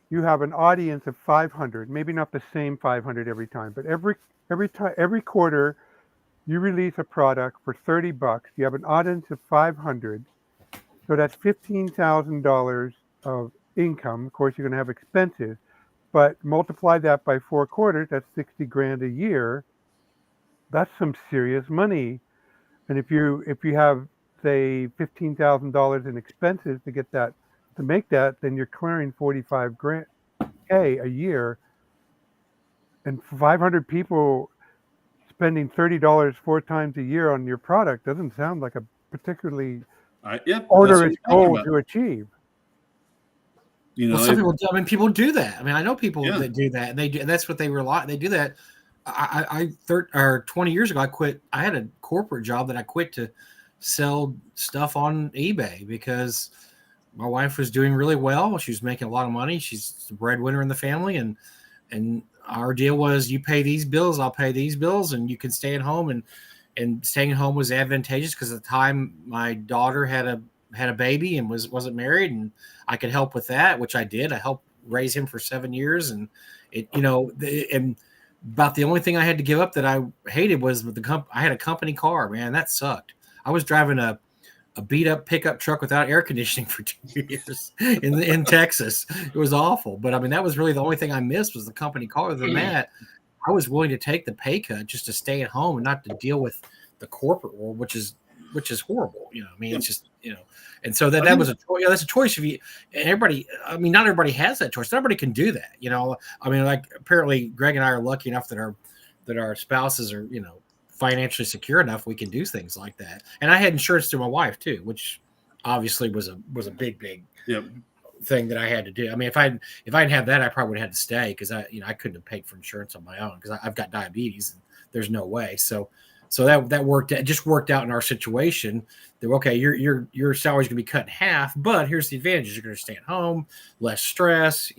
you have an audience of 500, maybe not the same 500 every time, but every every quarter, you release a product for $30. You have an audience of 500, so that's $15,000 of income. Of course, you're going to have expenses, but multiply that by 4 quarters. That's 60 grand a year. That's some serious money. And if you have, say, $15,000 in expenses to make that, then you're clearing 45 grand a year, and 500 people spending $30 4 times a year on your product doesn't sound like a particularly Yep, that's what onerous I'm talking goal about. to achieve. Well, some people do. I mean, people do that. I mean, I know people Yeah. that do that. And they do. That's what they rely. They do that. Or 20 years ago, I quit. I had a corporate job that I quit to sell stuff on eBay because my wife was doing really well. She was making a lot of money. She's the breadwinner in the family, and our deal was you pay these bills, I'll pay these bills, and you can stay at home. And staying at home was advantageous because at the time my daughter had a baby and wasn't married, and I could help with that, which I did. I helped raise him for 7 years, and and about the only thing I had to give up that I hated was I had a company car, man. That sucked. I was driving a beat up pickup truck without air conditioning for 2 years in Texas. It was awful. But I mean, that was really the only thing I missed was the company car. Other than that, I was willing to take the pay cut just to stay at home and not to deal with the corporate world, which is horrible. I mean, it's just, and so that was a choice. That's a choice of you. And everybody, I mean, not everybody has that choice. Not everybody can do that. I mean, like apparently Greg and I are lucky enough that our spouses are, financially secure enough we can do things like that. And I had insurance through my wife too, which obviously was a big thing that I had to do. I mean, if I didn't have that, I probably would have had to stay because I couldn't have paid for insurance on my own because I've got diabetes and there's no way. So that worked. It just worked out in our situation. That okay, your salary's gonna be cut in half, but here's the advantages: you're gonna stay at home, less stress.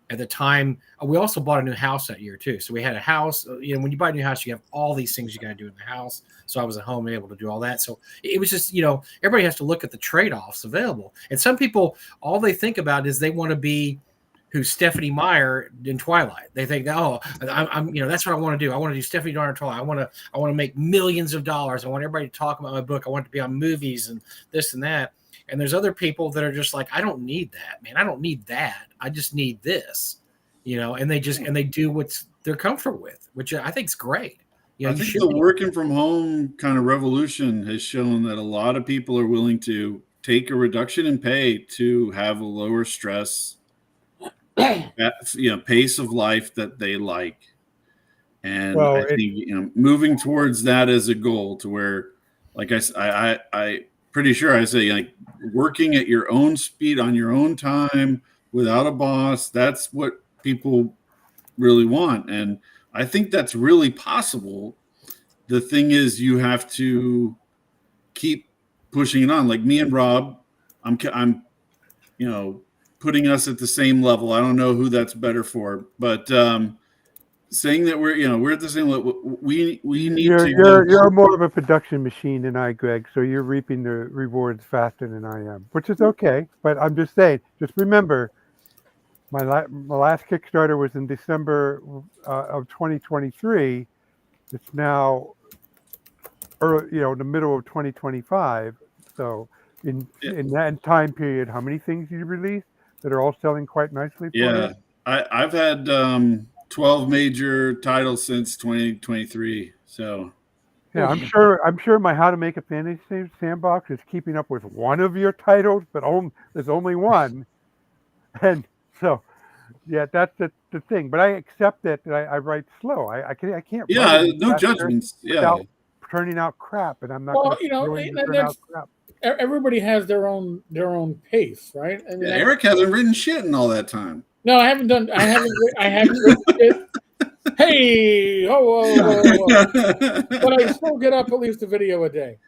At the time, we also bought a new house that year too. So we had a house. When you buy a new house, you have all these things you got to do in the house. So I was at home and able to do all that. So it was just, everybody has to look at the trade-offs available. And some people, all they think about is they want to be who's Stephanie Meyer in Twilight. They think, oh, I'm that's what I want to do. I want to do Stephanie Meyer in Twilight. I want to make millions of dollars. I want everybody to talk about my book. I want it to be on movies and this and that. And there's other people that are just like, I don't need that, man. I don't need that. I just need this, and they do what they're comfortable with, which I think is great. I think the working from home kind of revolution has shown that a lot of people are willing to take a reduction in pay to have a lower stress, pace of life that they like. And I think, moving towards that as a goal to where, like I pretty sure I say, like, working at your own speed on your own time without a boss, that's what people really want. And I think that's really possible. The thing is, you have to keep pushing it on. Like me and Rob, I'm putting us at the same level. I don't know who that's better for, but saying that we're at the same level, we need you're more of a production machine than I, Greg. So you're reaping the rewards faster than I am, which is okay. But I'm just saying, just remember, my last Kickstarter was in December of 2023. It's now, the middle of 2025. So in that time period, how many things did you release that are all selling quite nicely for you? I've had 12 major titles since 2023. So yeah, I'm sure my How to Make a Fantasy Sandbox is keeping up with one of your titles, but there's only one. And so, yeah, that's the thing. But I accept that I write slow. I can't. Yeah, no judgments. Without turning out crap, and I'm not. Well, turn out crap. Everybody has their own pace, right? I mean, Eric hasn't written shit in all that time. No, I haven't done. I haven't written it. Hey, whoa. But I still get up at least a video a day.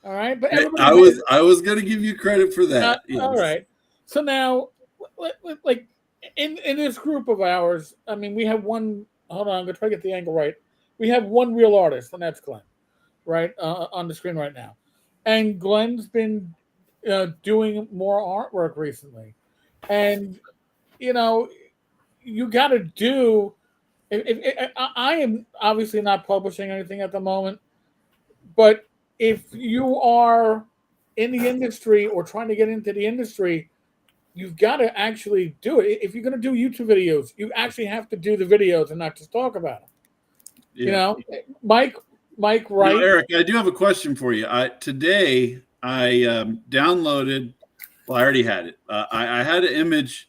All right, but I was going to give you credit for that. Yes. All right. So now, like in this group of ours, I mean, we have one. Hold on, I'm gonna try to get the angle right. We have one real artist, and that's Glenn, right on the screen right now. And Glenn's been doing more artwork recently, and you got to do I am obviously not publishing anything at the moment, but if you are in the industry or trying to get into the industry, you've got to actually do it. If you're going to do YouTube videos, you actually have to do the videos and not just talk about them. Yeah. You know, Mike, right? Eric, I do have a question for you. Today I downloaded. Well, I already had it. I had an image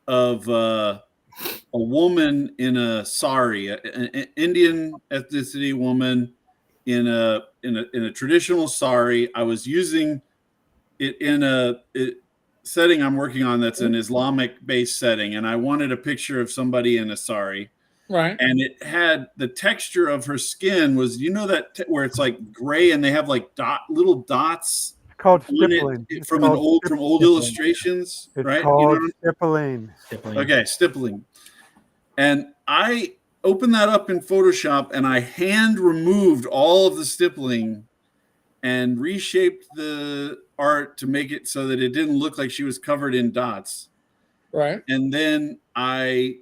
of a woman in a sari, an Indian ethnicity woman in a traditional sari. I was using it in a setting I'm working on that's an Islamic based setting, and I wanted a picture of somebody in a sari. Right. And it had the texture of her skin was, that where it's like gray and they have like little dots. It's called stippling. From old illustrations, it's right? called stippling. Okay, stippling. And I opened that up in Photoshop and I hand removed all of the stippling and reshaped the art to make it so that it didn't look like she was covered in dots. Right. And then I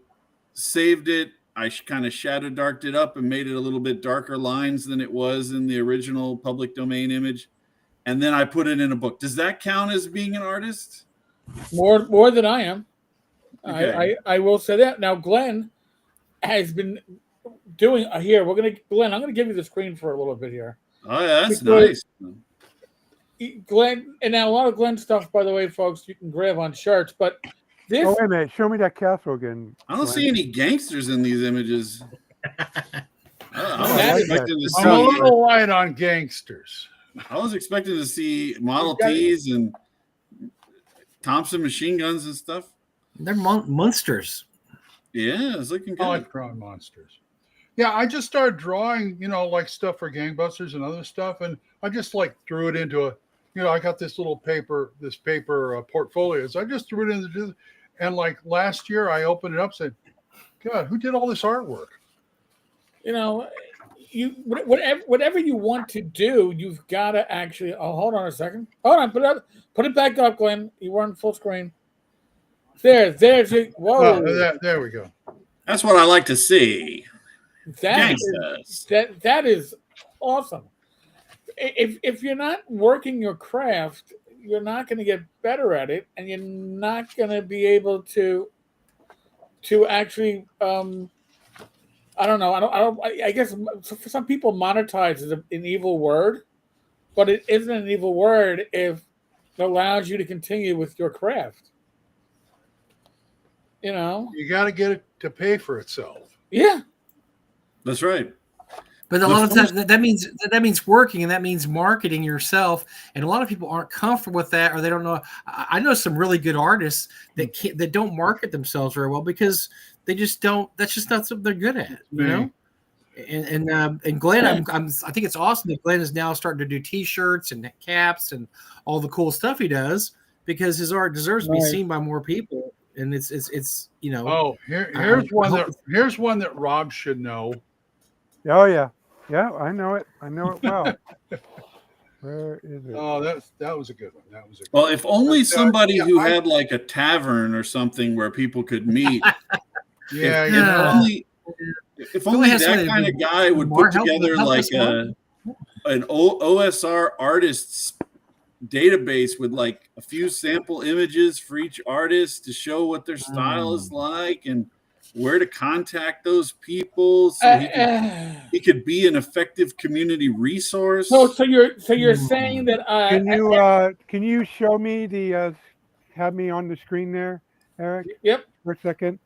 saved it. I kind of shadow darked it up and made it a little bit darker lines than it was in the original public domain image. And then I put it in a book. Does that count as being an artist? More than I am. Okay. I will say that. Now, Glenn has been doing here. Glenn, I'm gonna give you the screen for a little bit here. Oh, yeah, that's nice. Glenn, and now a lot of Glenn stuff, by the way, folks, you can grab on shirts, but this. Oh, wait a minute. Show me that castle again. I don't see any gangsters in these images. I was expecting to I'm a see. little light on gangsters. I was expecting to see Model Ts and Thompson machine guns and stuff. They're monsters. Yeah, it's looking I good. like drawing monsters. Yeah, I just started drawing, like stuff for gangbusters and other stuff, and I just like threw it into I got this little paper portfolios. I just threw it into, and like last year I opened it up, and said, "God, who did all this artwork?" Whatever you want to do, you've got to actually. Oh, hold on a second. Hold on, put it back up, Glenn. You were on full screen. There's it. Whoa, there we go. That's what I like to see. That is awesome. If you're not working your craft, you're not going to get better at it, and you're not going to be able to actually. I don't know. I guess for some people, monetize is an evil word, but it isn't an evil word if it allows you to continue with your craft. You got to get it to pay for itself. Yeah, that's right. But a lot of times that means working, and that means marketing yourself. And a lot of people aren't comfortable with that, or they don't know. I know some really good artists that don't market themselves very well because they just don't. That's just not something they're good at, you know. And Glenn, I think it's awesome that Glenn is now starting to do T-shirts and caps and all the cool stuff he does because his art deserves to be seen by more people. And it's Oh, here's one that Rob should know. Oh yeah, I know it. I know it well. Where is it? Oh, that was a good one. Well, if only somebody who had like a tavern or something where people could meet. If only that kind of guy would put together like an OSR artists database with like a few sample images for each artist to show what their style is like and where to contact those people so he could be an effective community resource. So you're saying that can you show me the have me on the screen there, Eric? Yep. For a second.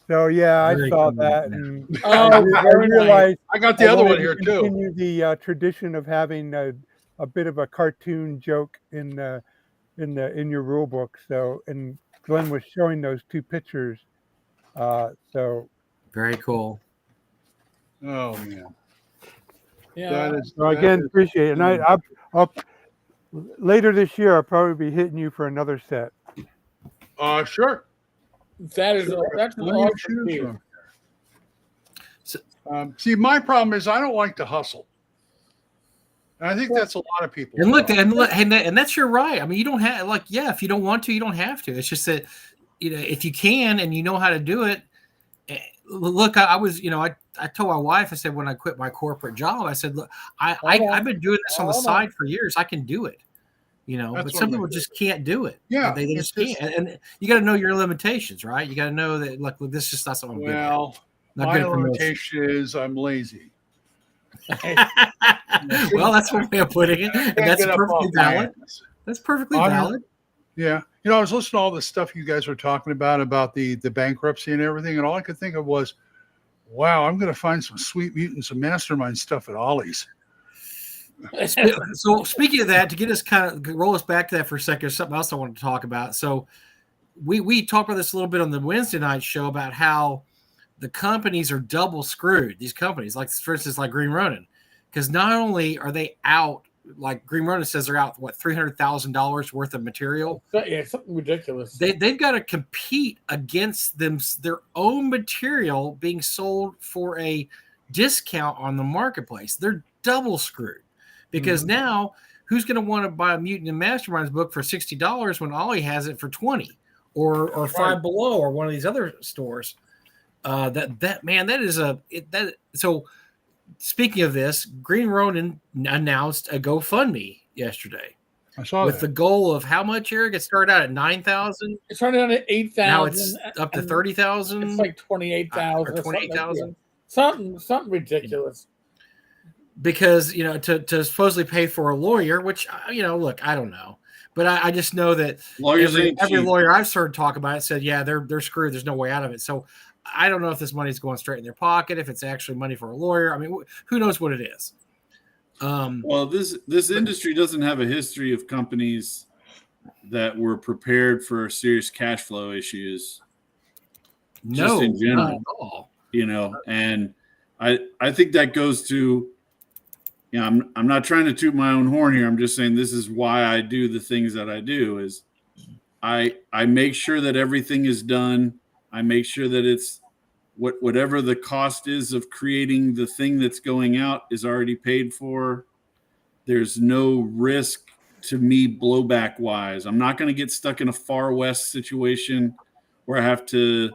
So yeah, I saw that, and I realized I got the other one here too. Continue the tradition of having a bit of a cartoon joke in your rule book. So, and Glenn was showing those two pictures. So very cool. Oh man. Yeah. So again, appreciate it. And I'll later this year I'll probably be hitting you for another set. Sure. That's an awesome piece. See, my problem is I don't like to hustle. And I think that's a lot of people. And that's your right. I mean, you don't have if you don't want to, you don't have to. It's just that if you can and you know how to do it, look, I was, I told my wife, I said, when I quit my corporate job, I said, look, I've been doing this on the side for years. I can do it, That's but one some of my people just can't do it. Yeah, They it's just can't. And you got to know your limitations, right? You got to know that, like, this is just not something I'm good at. Well, Not my good at promotion. limitation is I'm lazy. Well, that's one way of putting it. And Can't that's get up perfectly off my valid. ass. That's perfectly Honor- valid. Yeah. I was listening to all the stuff you guys were talking about the bankruptcy and everything, and all I could think of was, wow, I'm going to find some sweet mutants and mastermind stuff at Ollie's. So speaking of that, to get us kind of roll us back to that for a second, there's something else I wanted to talk about. So we talked about this a little bit on the Wednesday night show about how the companies are double screwed. These companies, like for instance, like Green Ronin, because not only are they out, like Green Ronin says they're out what $300,000 worth of material. Yeah, something ridiculous. They've got to compete against their own material being sold for a discount on the marketplace. They're double screwed because now who's going to want to buy a Mutant and Masterminds book for $60 when Ollie has it for $20 or Five Below or one of these other stores? That is so. Speaking of this, Green Ronin announced a GoFundMe yesterday. I saw with the goal of how much, Eric? It started out at 9,000. It started out at 8,000. Now it's up to 30,000. It's like 28,000 or 28,000. Something ridiculous. Because to supposedly pay for a lawyer, which look, I don't know, but I just know that every lawyer I've heard talk about it said, yeah, they're screwed. There's no way out of it. So I don't know if this money's going straight in their pocket, if it's actually money for a lawyer. I mean, who knows what it is? Well, this industry doesn't have a history of companies that were prepared for serious cash flow issues. No, just in general, not at all. And I think that goes to, I'm not trying to toot my own horn here. I'm just saying this is why I do the things that I do. Is I make sure that everything is done. I make sure that it's whatever the cost is of creating the thing that's going out is already paid for. There's no risk to me blowback wise. I'm not going to get stuck in a far west situation where I have to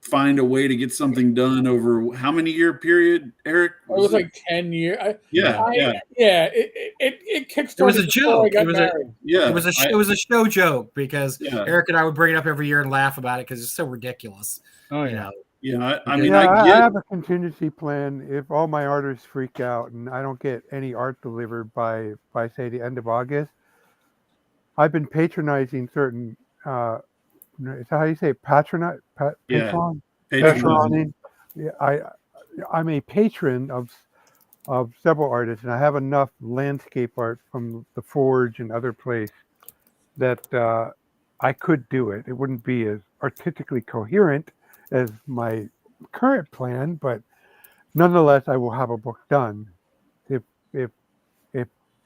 find a way to get something done over how many year period, Eric? It was like 10 years. Yeah. It kickstarted. It was a joke. It was a show joke because Eric and I would bring it up every year and laugh about it because it's so ridiculous. Oh yeah. I have a contingency plan if all my artists freak out and I don't get any art delivered by say the end of August. I've been patronizing certain. Is that how you say it? Patroning? Patroning. Yeah, I'm a patron of several artists, and I have enough landscape art from the Forge and other places that I could do it. It wouldn't be as artistically coherent as my current plan, but nonetheless, I will have a book done if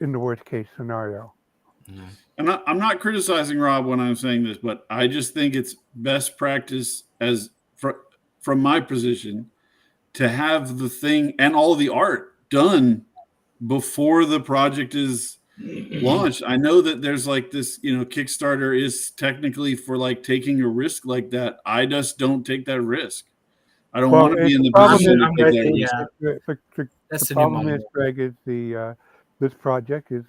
in the worst case scenario. Mm-hmm. And I'm not criticizing Rob when I'm saying this, but I just think it's best practice from my position to have the thing and all the art done before the project is launched. I know that there's like this, Kickstarter is technically for like taking a risk like that. I just don't take that risk. I don't want to be in the position to take that risk. The problem is, Greg, is this project is.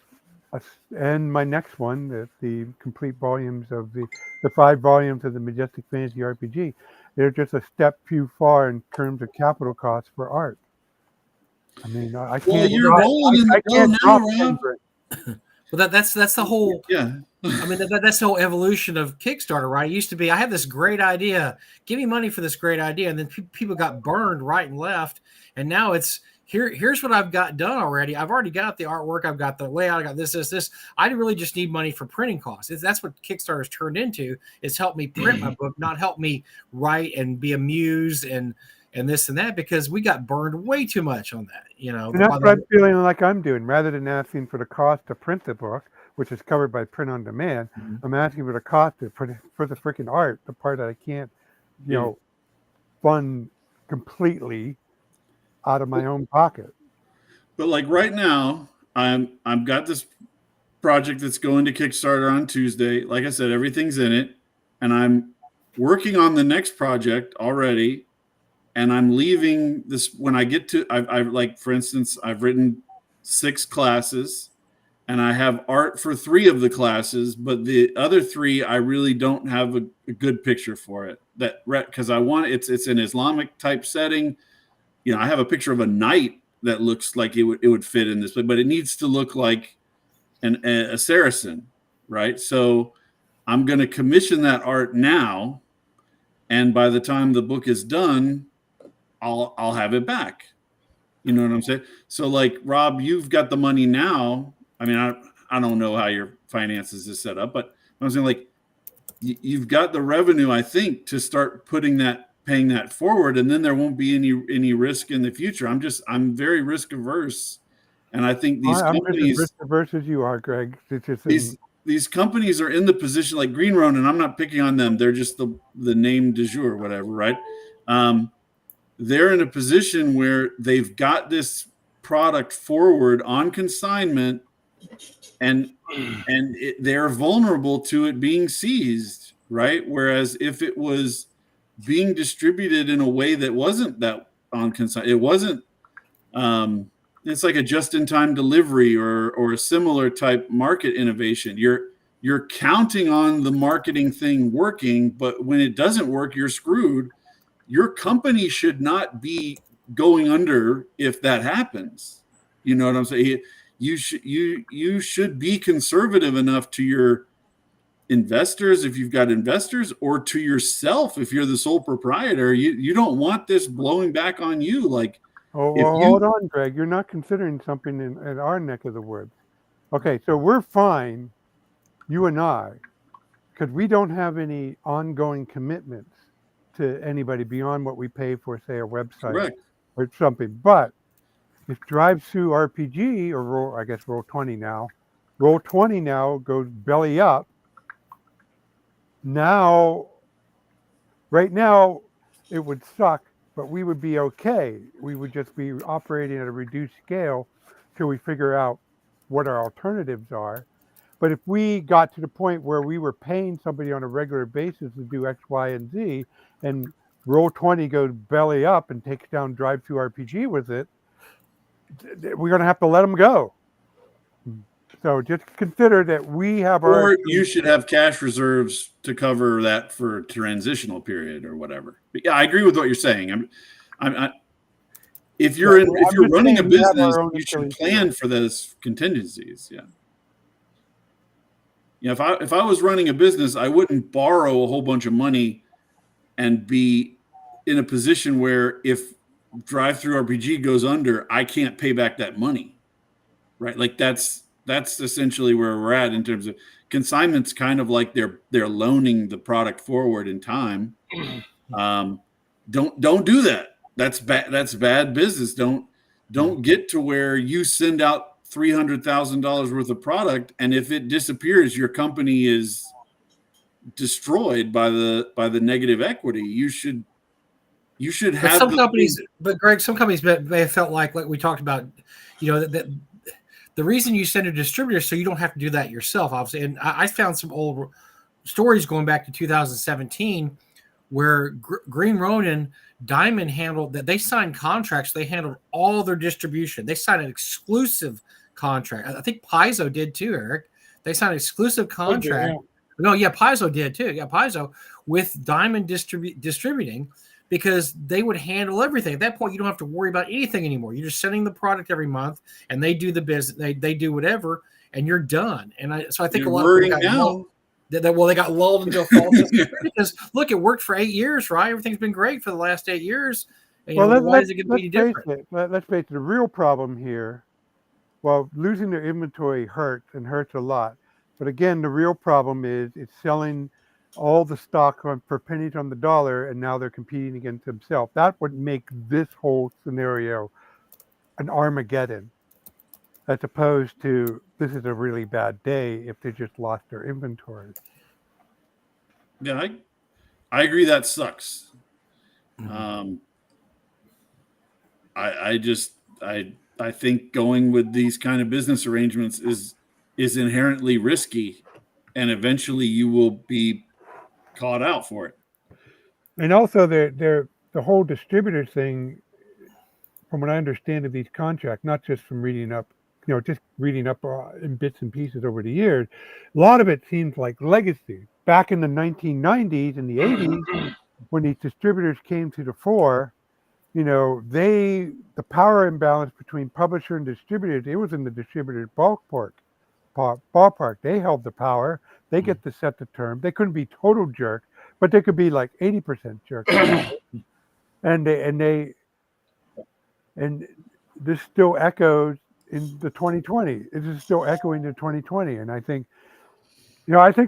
And my next one, the complete volumes of the 5 volumes of the Majestic Fantasy RPG, they're just a step too far in terms of capital costs for art. I mean, I can't. Well, you're rolling in the dough now, Well, that's the whole. Yeah. I mean, that's the whole evolution of Kickstarter, right? It used to be, I have this great idea, give me money for this great idea, and then people got burned right and left, and now it's. Here's what I've got done already. I've already got the artwork. I've got the layout. I got this. I really just need money for printing costs. That's what Kickstarter's turned into. It's helped me print my book, not help me write and be amused and this and that, because we got burned way too much on that. And that's what I'm feeling like I'm doing. Rather than asking for the cost to print the book, which is covered by print on demand, I'm asking for the cost for the freaking art, the part that I can't, fund completely out of my own pocket. But like right now, I've got this project that's going to Kickstarter on Tuesday. Like I said, everything's in it, and working on the next project already, and I'm leaving this when I get to. I've like, for instance, I've written 6 classes, and I have art for 3 of the classes, but the other 3 I really don't have a good picture for it. That because I want it's an Islamic type setting. You know, I have a picture of a knight that looks like it would fit in this, but it needs to look like a Saracen, right? So I'm going to commission that art now, and by the time the book is done, I'll have it back. You know what I'm saying? So like, Rob, you've got the money now. I mean, I don't know how your finances is set up, but I was saying, like, you've got the revenue, I think, to start paying that forward, and then there won't be any risk in the future. I'm very risk averse, and I think these I'm just as companies risk averse as you are, Greg. It's just these companies are in the position, like Green Ronin. I'm not picking on them; they're just the name du jour, whatever, right? They're in a position where they've got this product forward on consignment, and they're vulnerable to it being seized, right? Whereas if it was being distributed in a way that wasn't that on consignment, it wasn't. It's like a just-in-time delivery or a similar type market innovation. You're counting on the marketing thing working, but when it doesn't work, you're screwed. Your company should not be going under if that happens. You know what I'm saying? You should be conservative enough to your investors, if you've got investors, or to yourself if you're the sole proprietor. You don't want this blowing back on you. Like, oh, if well, you hold on, Greg. You're not considering something in our neck of the woods. Okay, so we're fine, you and I, because we don't have any ongoing commitments to anybody beyond what we pay for, say, a website correct, or something. But if Drive-Through RPG, or I guess Roll20 now, Roll20 now goes belly up, now, right now, it would suck, but we would be okay. We would just be operating at a reduced scale till we figure out what our alternatives are. But if we got to the point where we were paying somebody on a regular basis to do X, Y, and Z, and Roll20 goes belly up and takes down Drive-Through RPG with it, we're going to have to let them go. So just consider that we have our. or you should have cash reserves to cover that for a transitional period or whatever. But yeah, I agree with what you're saying. If you're running a business, you should plan for those contingencies. Yeah. You know, if I was running a business, I wouldn't borrow a whole bunch of money and be in a position where if Drive-Through RPG goes under, I can't pay back that money, right? Like that's essentially where we're at in terms of consignments. Kind of like they're loaning the product forward in time. Don't do that. That's bad. That's bad business. Don't get to where you send out $300,000 worth of product, and if it disappears, your company is destroyed by the negative equity. You should have But some companies, but Greg, some companies may have felt like we talked about, that the reason you send a distributor so you don't have to do that yourself, obviously. And I found some old stories going back to 2017 where Green Ronin Diamond handled that. They signed contracts. They handled all their distribution. They signed an exclusive contract. I think Paizo did too, Eric. They signed an exclusive contract. No, yeah, Paizo did too. Yeah, Paizo with Diamond distributing, because they would handle everything. At that point, you don't have to worry about anything anymore. You're just sending the product every month, and they do the business. They do whatever, and you're done. And so I think a lot of people got lulled. They got lulled into a false because look, it worked for 8 years, right? Everything's been great for the last 8 years. And, why is it going to be different? Let's face it. The real problem here, well, losing their inventory hurts a lot. But again, the real problem is it's selling all the stock for pennies on the dollar, and now they're competing against themselves. That would make this whole scenario an Armageddon, as opposed to this is a really bad day if they just lost their inventory. Yeah, I agree. That sucks. Mm-hmm. I think going with these kind of business arrangements is inherently risky, and eventually you will be caught out for it. And also the whole distributor thing, from what I understand of these contracts, not just from reading up, just reading up in bits and pieces over the years, a lot of it seems like legacy. Back in the 1990s and the 80s, when these distributors came to the fore, the power imbalance between publisher and distributor, it was in the distributor ballpark. They held the power. They get to set the term. They couldn't be total jerk, but they could be like 80% jerk. and and this still echoes in the 2020. It is still echoing in 2020. And I think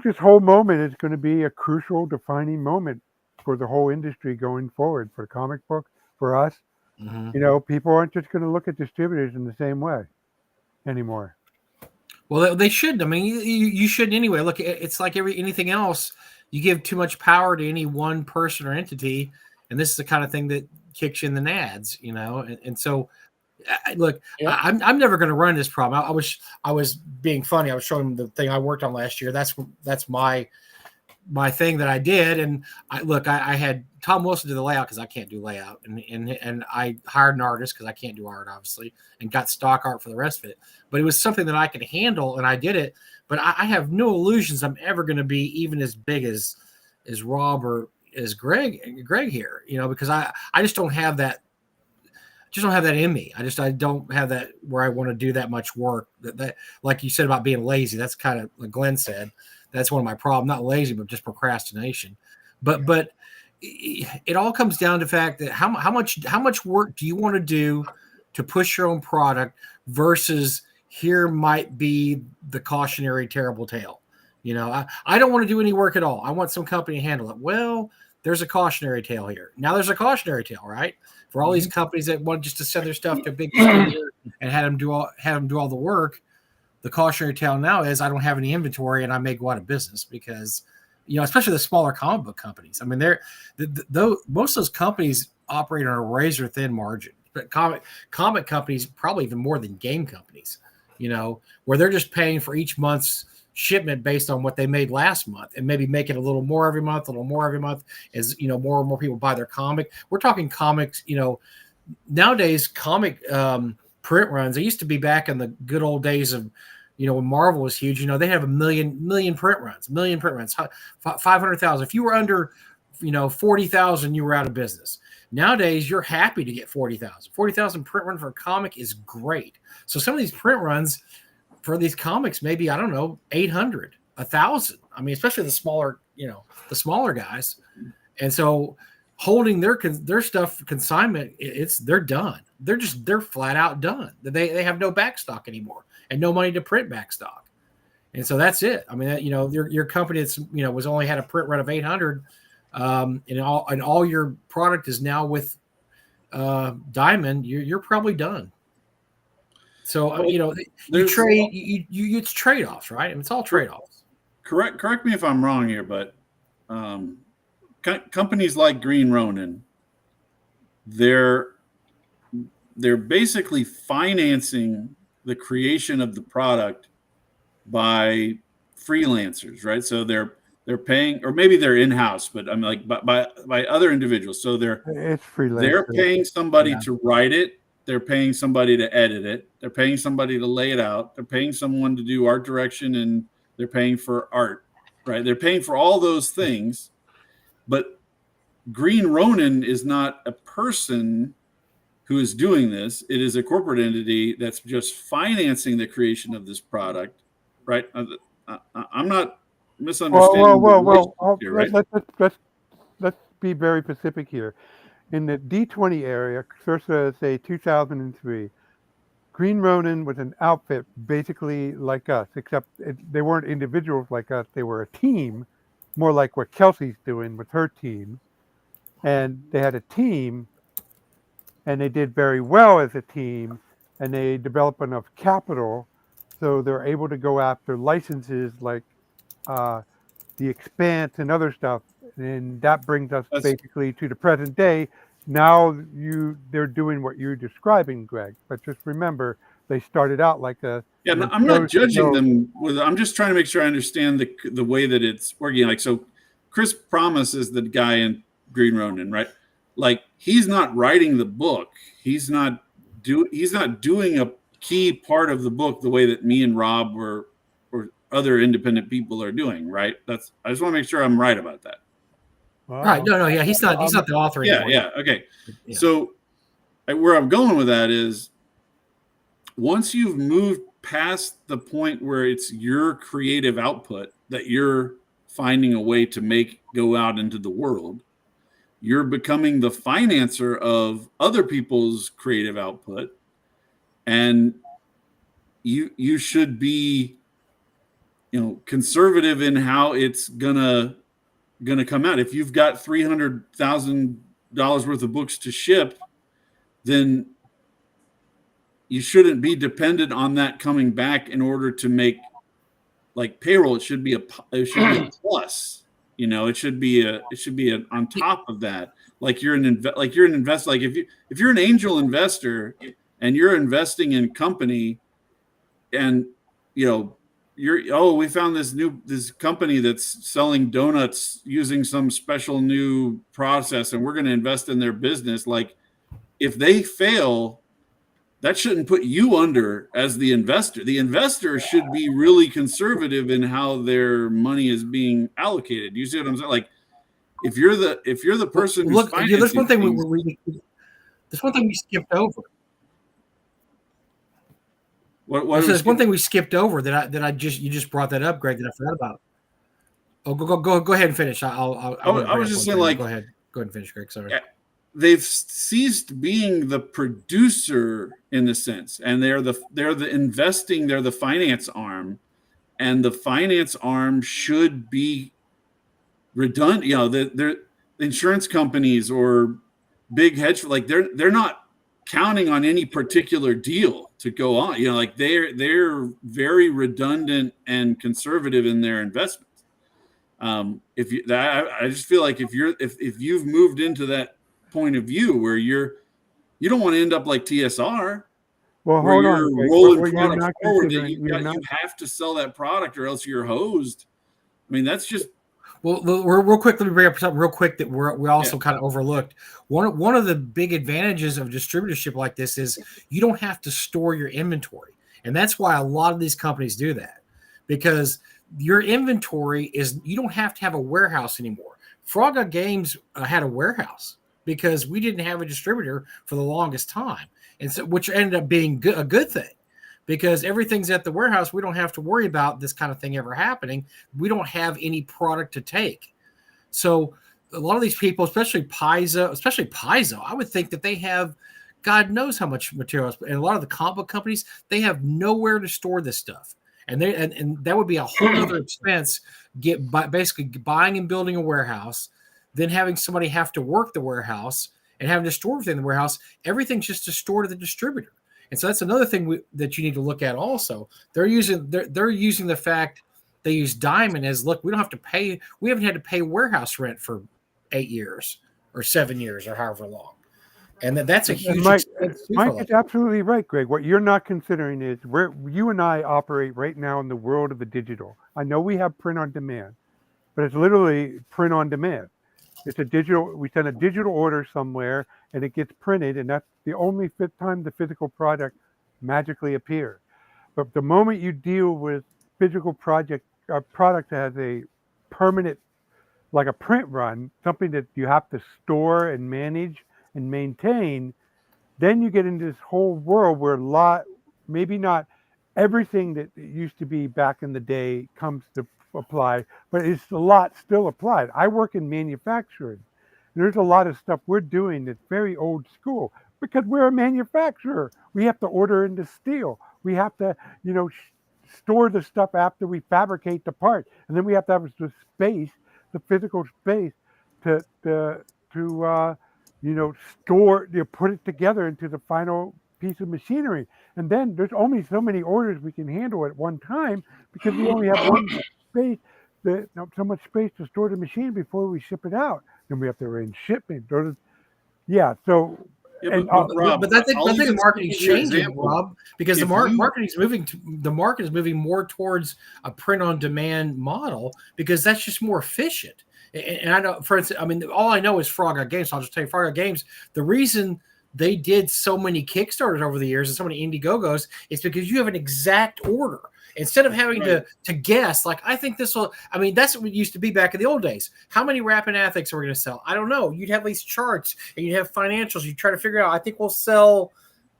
this whole moment is going to be a crucial defining moment for the whole industry going forward, for the comic book, for us. People aren't just going to look at distributors in the same way anymore. Well, they should. I mean, you shouldn't anyway. Look, it's like anything else. You give too much power to any one person or entity, and this is the kind of thing that kicks you in the nads, And so, look, Yeah. I'm never going to run this problem. I was being funny. I was showing him the thing I worked on last year. That's my thing that I did. And I had Tom Wilson do the layout because I can't do layout, and I hired an artist because I can't do art, obviously, and got stock art for the rest of it. But it was something that I could handle, and I did it. But I have no illusions I'm ever going to be even as big as Rob or as Greg here, because I just don't have that. Just don't have that in me. I don't have that where I want to do that much work. That like you said about being lazy. That's kind of like Glenn said. That's one of my problems. Not lazy, but just procrastination. But it all comes down to the fact that how much work do you want to do to push your own product versus here might be the cautionary terrible tale. I don't want to do any work at all. I want some company to handle it. Well, there's a cautionary tale here. Now there's a cautionary tale, right? For all these companies that want just to send their stuff to a big distributor and have them do all the work. The cautionary tale now is I don't have any inventory and I may go out of business because, especially the smaller comic book companies. I mean, most of those companies operate on a razor thin margin, but comic companies probably even more than game companies, where they're just paying for each month's shipment based on what they made last month and maybe make it a little more every month as, more and more people buy their comic. We're talking comics, nowadays comic print runs. They used to be back in the good old days of, when Marvel was huge, they have a million print runs, 500,000. If you were under, 40,000, you were out of business. Nowadays, you're happy to get 40,000. 40,000 print run for a comic is great. So some of these print runs for these comics, maybe, I don't know, 800, 1,000. I mean, especially the smaller guys. And so holding their stuff for consignment, they're done. They're flat out done. They have no back stock anymore and no money to print back stock. And so that's it. I mean, your company that's, was only had a print run of 800, and all your product is now with Diamond, you're probably done. So, you trade, it's trade-offs, right? I mean, it's all trade-offs. Correct me if I'm wrong here, but companies like Green Ronin, they're basically financing the creation of the product by freelancers, right? So they're paying, or maybe they're in-house, but I'm like by other individuals. So it's freelance. They're paying somebody to write it. They're paying somebody to edit it. They're paying somebody to lay it out. They're paying someone to do art direction, and they're paying for art, right? They're paying for all those things. But Green Ronin is not a person who is doing this. It is a corporate entity that's just financing the creation of this product, right? I'm not misunderstanding. Well. Here, right? Let's be very specific here. In the D20 area, say 2003, Green Ronin was an outfit basically like us, except they weren't individuals like us. They were a team, more like what Kelsey's doing with her team. And they had a team, and they did very well as a team, and they developed enough capital so they're able to go after licenses like The Expanse and other stuff. And that brings us basically to the present day. Now they're doing what you're describing, Greg. But just remember, they started out like a. Yeah, I'm not judging them. I'm just trying to make sure I understand the way that it's working. Like, so Chris Promise is the guy in Green Ronin, right? Like he's not writing the book. He's not doing a key part of the book the way that me and Rob or other independent people are doing, right? I just want to make sure I'm right about that. Right. No, yeah, he's not the author anymore. Yeah, okay. Yeah. So where I'm going with that is once you've moved past the point where it's your creative output that you're finding a way to go out into the world, you're becoming the financer of other people's creative output, and you should be, conservative in how it's gonna come out. If you've got $300,000 worth of books to ship, then you shouldn't be dependent on that coming back in order to make like payroll. It should be a plus. It should be on top of that. Like you're an investor. Like if you're an angel investor and you're investing in company, and we found this company that's selling donuts using some special new process, and we're going to invest in their business. Like if they fail, that shouldn't put you under as the investor. The investor should be really conservative in how their money is being allocated. You see what I'm saying? Like if you're the person who's financing there's one thing things, there's one thing we skipped over. There's one thing we skipped over you just brought that up, Greg, that I forgot about. Oh, go ahead and finish. I was just saying, like, go ahead and finish, Greg. Sorry. They've ceased being the producer in a sense, and they're the investing. They're the finance arm, and the finance arm should be redundant. The insurance companies or big hedge, like they're not counting on any particular deal to go on. Like they're very redundant and conservative in their investments. I just feel like if you've moved into that point of view where you don't want to end up like TSR, well, where hold you're on, rolling products forward that you have to sell that product or else you're hosed. I mean, that's just. Well, real quick, let me bring up something real quick that we also kind of overlooked. One of the big advantages of distributorship like this is you don't have to store your inventory. And that's why a lot of these companies do that, because your inventory you don't have to have a warehouse anymore. Frog Gun Games had a warehouse because we didn't have a distributor for the longest time. And so, which ended up being a good thing. Because everything's at the warehouse, we don't have to worry about this kind of thing ever happening. We don't have any product to take. So a lot of these people, especially Paizo, I would think that they have God knows how much materials. And a lot of the comic book companies, they have nowhere to store this stuff. And that would be a whole other expense, basically buying and building a warehouse, then having somebody have to work the warehouse and having to store everything in the warehouse. Everything's just to store to the distributor. And so that's another thing that you need to look at also. They're using the fact they use Diamond as, look, we haven't had to pay warehouse rent for 8 years or 7 years or however long. And that's a huge expense. Mike is absolutely right, Greg. What you're not considering is you and I operate right now in the world of the digital. I know we have print on demand, but it's literally print on demand. It's a digital. We send a digital order somewhere, and it gets printed, and that's the only time the physical product magically appears. But the moment you deal with physical product that has a permanent, like a print run, something that you have to store and manage and maintain, then you get into this whole world where maybe not everything that used to be back in the day comes to apply, but it's a lot still applied. I work in manufacturing. There's a lot of stuff we're doing that's very old school because we're a manufacturer. We have to order into steel. We have to, store the stuff after we fabricate the part, and then we have to have the space, the physical space, to store, put it together into the final piece of machinery. And then there's only so many orders we can handle at one time because we only have one space, so much space to store the machine before we ship it out. Then we have to arrange shipment. But I think the marketing's changing, Rob, because the market is moving more towards a print-on-demand model because that's just more efficient. And I know, for instance, I mean, all I know is Frog Out Games. So I'll just tell you, Frog Out Games, the reason they did so many Kickstarters over the years and so many Indiegogos is because you have an exact order. Instead of having to guess, like, I think this will, I mean, that's what it used to be back in the old days. How many Rapid Ethics are we going to sell? I don't know. You'd have these charts and you'd have financials. You try to figure out, I think we'll sell,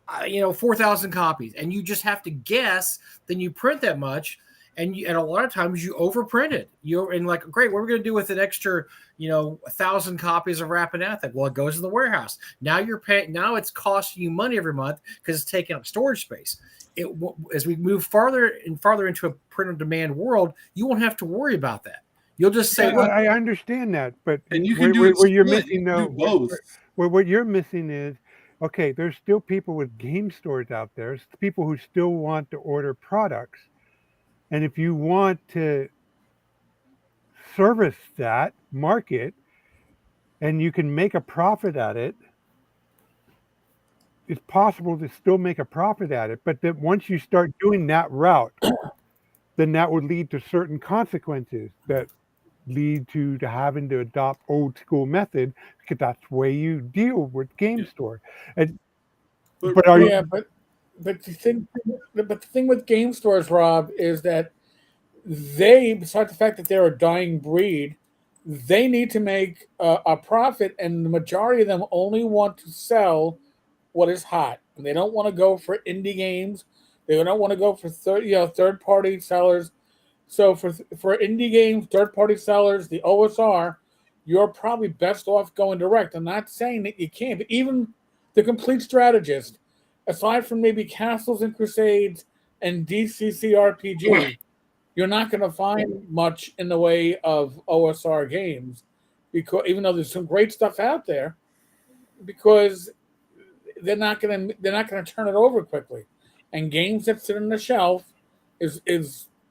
4,000 copies. And you just have to guess. Then you print that much. And a lot of times you overprint it. And like, great, what are we going to do with an extra, 1,000 copies of Rapid Ethic? Well, it goes in the warehouse. Now you're paying. Now it's costing you money every month because it's taking up storage space. As we move farther and farther into a print-on-demand world, you won't have to worry about that. You'll just say, "Well, I understand that, but and you can do it. Where you're split. missing, You though, can do both. what you're missing is, okay, there's still people with game stores out there. There's people who still want to order products, and if you want to service that market, and you can make a profit at it, it's possible to still make a profit at it. But then once you start doing that route, then that would lead to certain consequences that lead to having to adopt old school method, because that's the way you deal with game store. And but are you, but the thing with game stores, Rob, is that they, besides the fact that they're a dying breed, they need to make a profit, and the majority of them only want to sell what is hot, and they don't want to go for indie games. They don't want to go for third party sellers. So for indie games, third party sellers, the OSR, you're probably best off going direct. I'm not saying that you can't, but even the complete strategist, aside from maybe Castles and Crusades and DCC RPG, you're not going to find much in the way of OSR games, because even though there's some great stuff out there, because they're not going to turn it over quickly, and games that sit on the shelf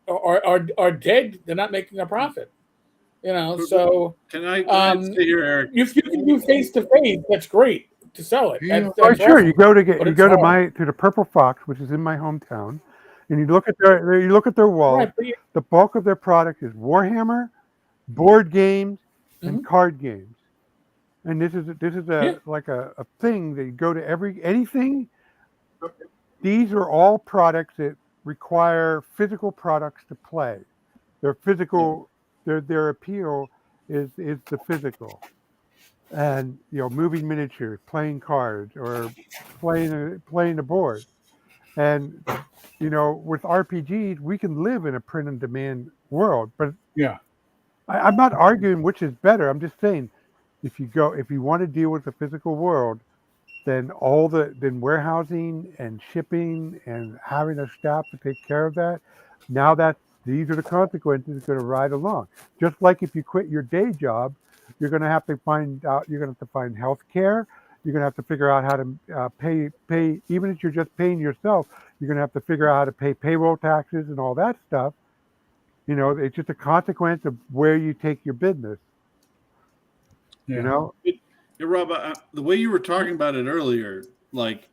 are dead. They're not making a profit. So can I say here, Eric? If you can do face to face, that's great to sell it. That's sure, awesome. you go to the Purple Fox, which is in my hometown, and you look at their wall. Right, the bulk of their product is Warhammer, board games, and card games. And this is like a thing that you go to anything. These are all products that require physical products to play. Their physical, their appeal is the physical, and moving miniatures, playing cards, or playing a board. And with RPGs, we can live in a print on demand world. But I'm not arguing which is better. I'm just saying, if you want to deal with the physical world, then warehousing and shipping and having a staff to take care of that. Now these are the consequences going to ride along. Just like if you quit your day job, you're going to have to find health care. You're going to have to figure out how to pay, even if you're just paying yourself, you're going to have to figure out how to pay payroll taxes and all that stuff. It's just a consequence of where you take your business. Yeah, Rob, the way you were talking about it earlier, like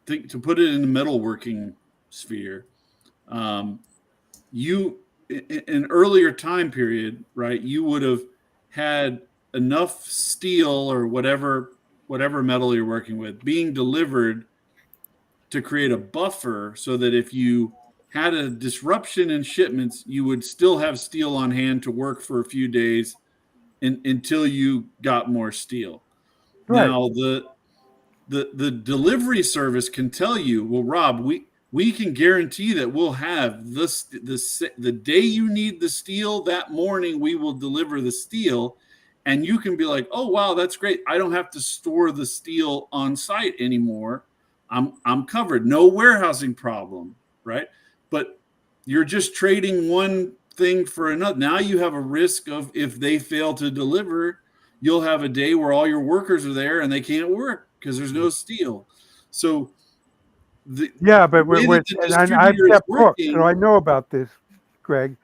to put it in the metalworking sphere, you in an earlier time period, right? You would have had enough steel or whatever metal you're working with being delivered to create a buffer, so that if you had a disruption in shipments, you would still have steel on hand to work for a few days until you got more steel. Right. Now the delivery service can tell you, well, Rob, we can guarantee that we'll have the day you need the steel, that morning we will deliver the steel, and you can be like, oh wow, that's great. I don't have to store the steel on site anymore. I'm covered. No warehousing problem, right? But you're just trading one thing for another. Now you have a risk of, if they fail to deliver, you'll have a day where all your workers are there and they can't work because there's no steel. So and I've kept books, so I know about this, Greg.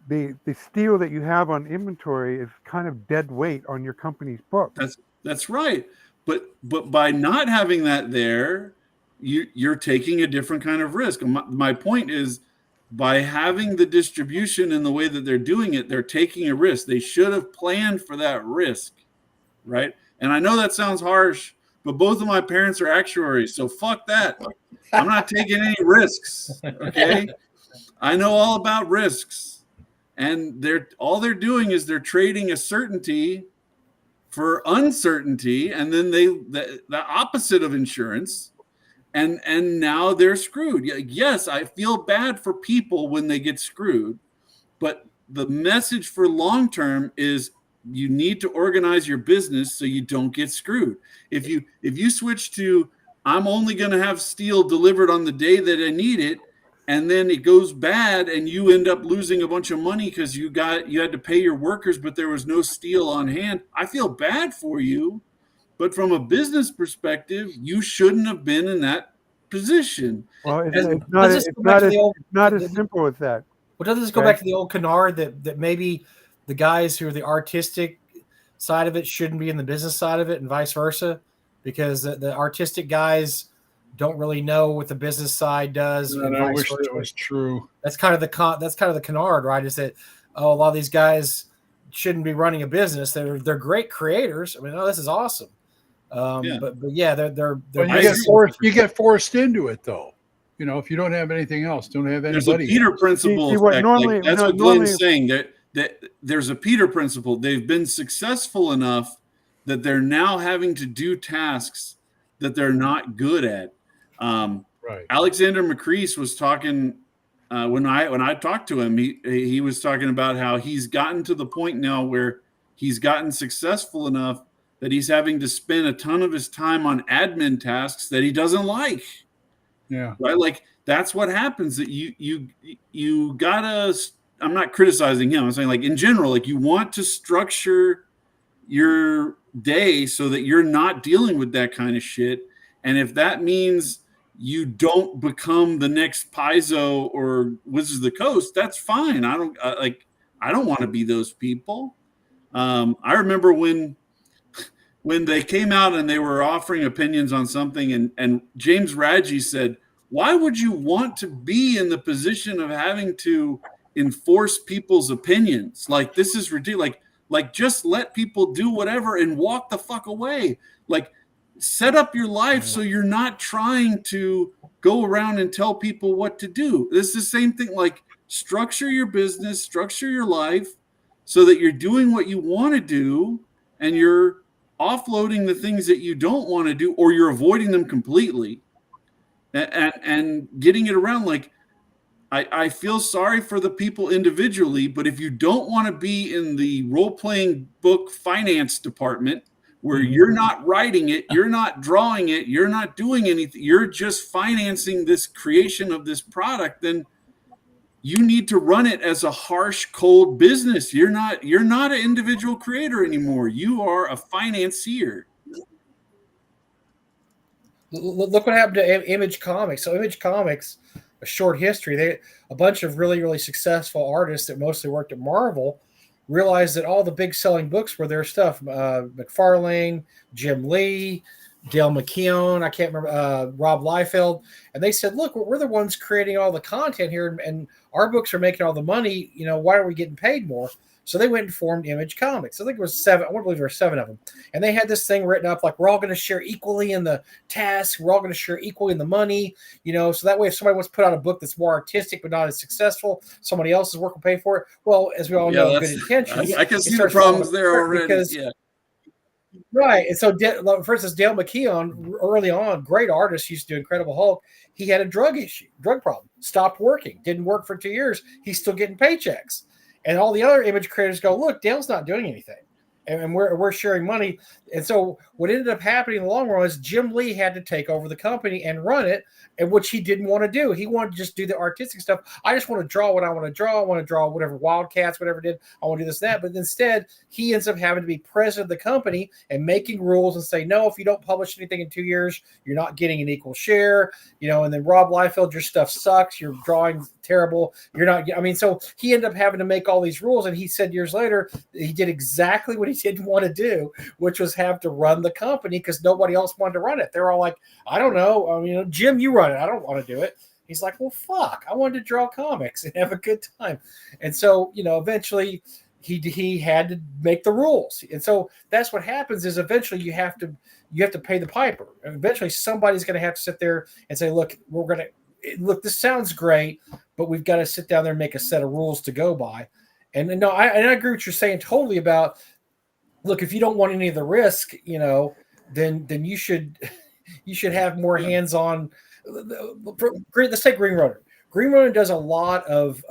The steel that you have on inventory is kind of dead weight on your company's book. That's right. But by not having that there, you're taking a different kind of risk. My point is, by having the distribution in the way that they're doing it, they're taking a risk. They should have planned for that risk, right? And I know that sounds harsh, but both of my parents are actuaries, so fuck that. I'm not taking any risks, okay? I know all about risks, and all they're doing is they're trading a certainty for uncertainty, and then the opposite of insurance, and now they're screwed. Yes, I feel bad for people when they get screwed, but the message for long term is you need to organize your business so you don't get screwed. If you switch to I'm only going to have steel delivered on the day that I need it, and then it goes bad and you end up losing a bunch of money because you had to pay your workers, but there was no steel on hand, I feel bad for you. But from a business perspective, you shouldn't have been in that position. Well, And it's not as simple as that. Well, doesn't this go back to the old canard that maybe the guys who are the artistic side of it shouldn't be in the business side of it, and vice versa, because the artistic guys don't really know what the business side does. And I wish that was true. That's kind of the canard, right? Is that a lot of these guys shouldn't be running a business. They're great creators. I mean, this is awesome. But yeah, they're you get forced into it though. You know, if you don't have anything else, don't have anybody. There's a Peter principle. That's what Glenn's saying. That there's a Peter principle. They've been successful enough that they're now having to do tasks that they're not good at. Right. Alexander McCrease was talking when I talked to him. He was talking about how he's gotten to the point now where he's gotten successful enough that he's having to spend a ton of his time on admin tasks that he doesn't like. Yeah. Right. Like that's what happens. That you gotta. I'm not criticizing him. I'm saying, like, in general, like, you want to structure your day so that you're not dealing with that kind of shit. And if that means you don't become the next Paizo or Wizards of the Coast, that's fine. I don't want to be those people. I remember when they came out and they were offering opinions on something, and James Raggi said, why would you want to be in the position of having to enforce people's opinions? Like, this is ridiculous. Like just let people do whatever and walk the fuck away. Like, set up your life so you're not trying to go around and tell people what to do. This is the same thing. Like, structure your business, structure your life so that you're doing what you want to do and you're offloading the things that you don't want to do, or you're avoiding them completely and getting it around. Like, I feel sorry for the people individually, but if you don't want to be in the role-playing book finance department where you're not writing it, you're not drawing it, you're not doing anything, you're just financing this creation of this product, then you need to run it as a harsh, cold business. You're not an individual creator anymore. You are a financier. Look what happened to Image Comics. So Image Comics, a short history, a bunch of really, really successful artists that mostly worked at Marvel realized that all the big selling books were their stuff. McFarlane, Jim Lee, Dale McKeown, I can't remember, Rob Liefeld. And they said, look, we're the ones creating all the content here, and our books are making all the money. You know, why aren't we getting paid more? So they went and formed Image Comics. I think it was 7. I want to believe there were 7 of them. And they had this thing written up like, we're all going to share equally in the tasks. We're all going to share equally in the money. You know, so that way if somebody wants to put out a book that's more artistic but not as successful, somebody else's work will pay for it. Well, as we all know, good intentions. I can see the problems there already. Because, right. And so, for instance, Dale McKeown, early on, great artist, used to do Incredible Hulk. He had a drug problem, stopped working, didn't work for 2 years. He's still getting paychecks. And all the other image creators go, look, Dale's not doing anything. And we're sharing money. And so what ended up happening in the long run is Jim Lee had to take over the company and run it, and which he didn't want to do. He wanted to just do the artistic stuff. I just want to draw what I want to draw. I want to draw whatever Wildcats, whatever did. I want to do this and that. But instead, he ends up having to be president of the company and making rules and say, no, if you don't publish anything in 2 years, you're not getting an equal share. You know, and then Rob Liefeld, your stuff sucks. Your drawing's terrible. You're not. I mean, so he ended up having to make all these rules. And he said years later, he did exactly what he didn't want to do, which was have to run the company because nobody else wanted to run it. They're all like, I don't know. You know, Jim, you run it. I don't want to do it. He's like, well, fuck, I wanted to draw comics and have a good time. And so, eventually he had to make the rules. And so that's what happens is eventually you have to pay the piper. And eventually somebody's going to have to sit there and say, look, this sounds great, but we've got to sit down there and make a set of rules to go by. And no, I agree with what you're saying totally about, look, if you don't want any of the risk, then you should have more hands-on. Let's take Green Ronin. Green Ronin does a lot of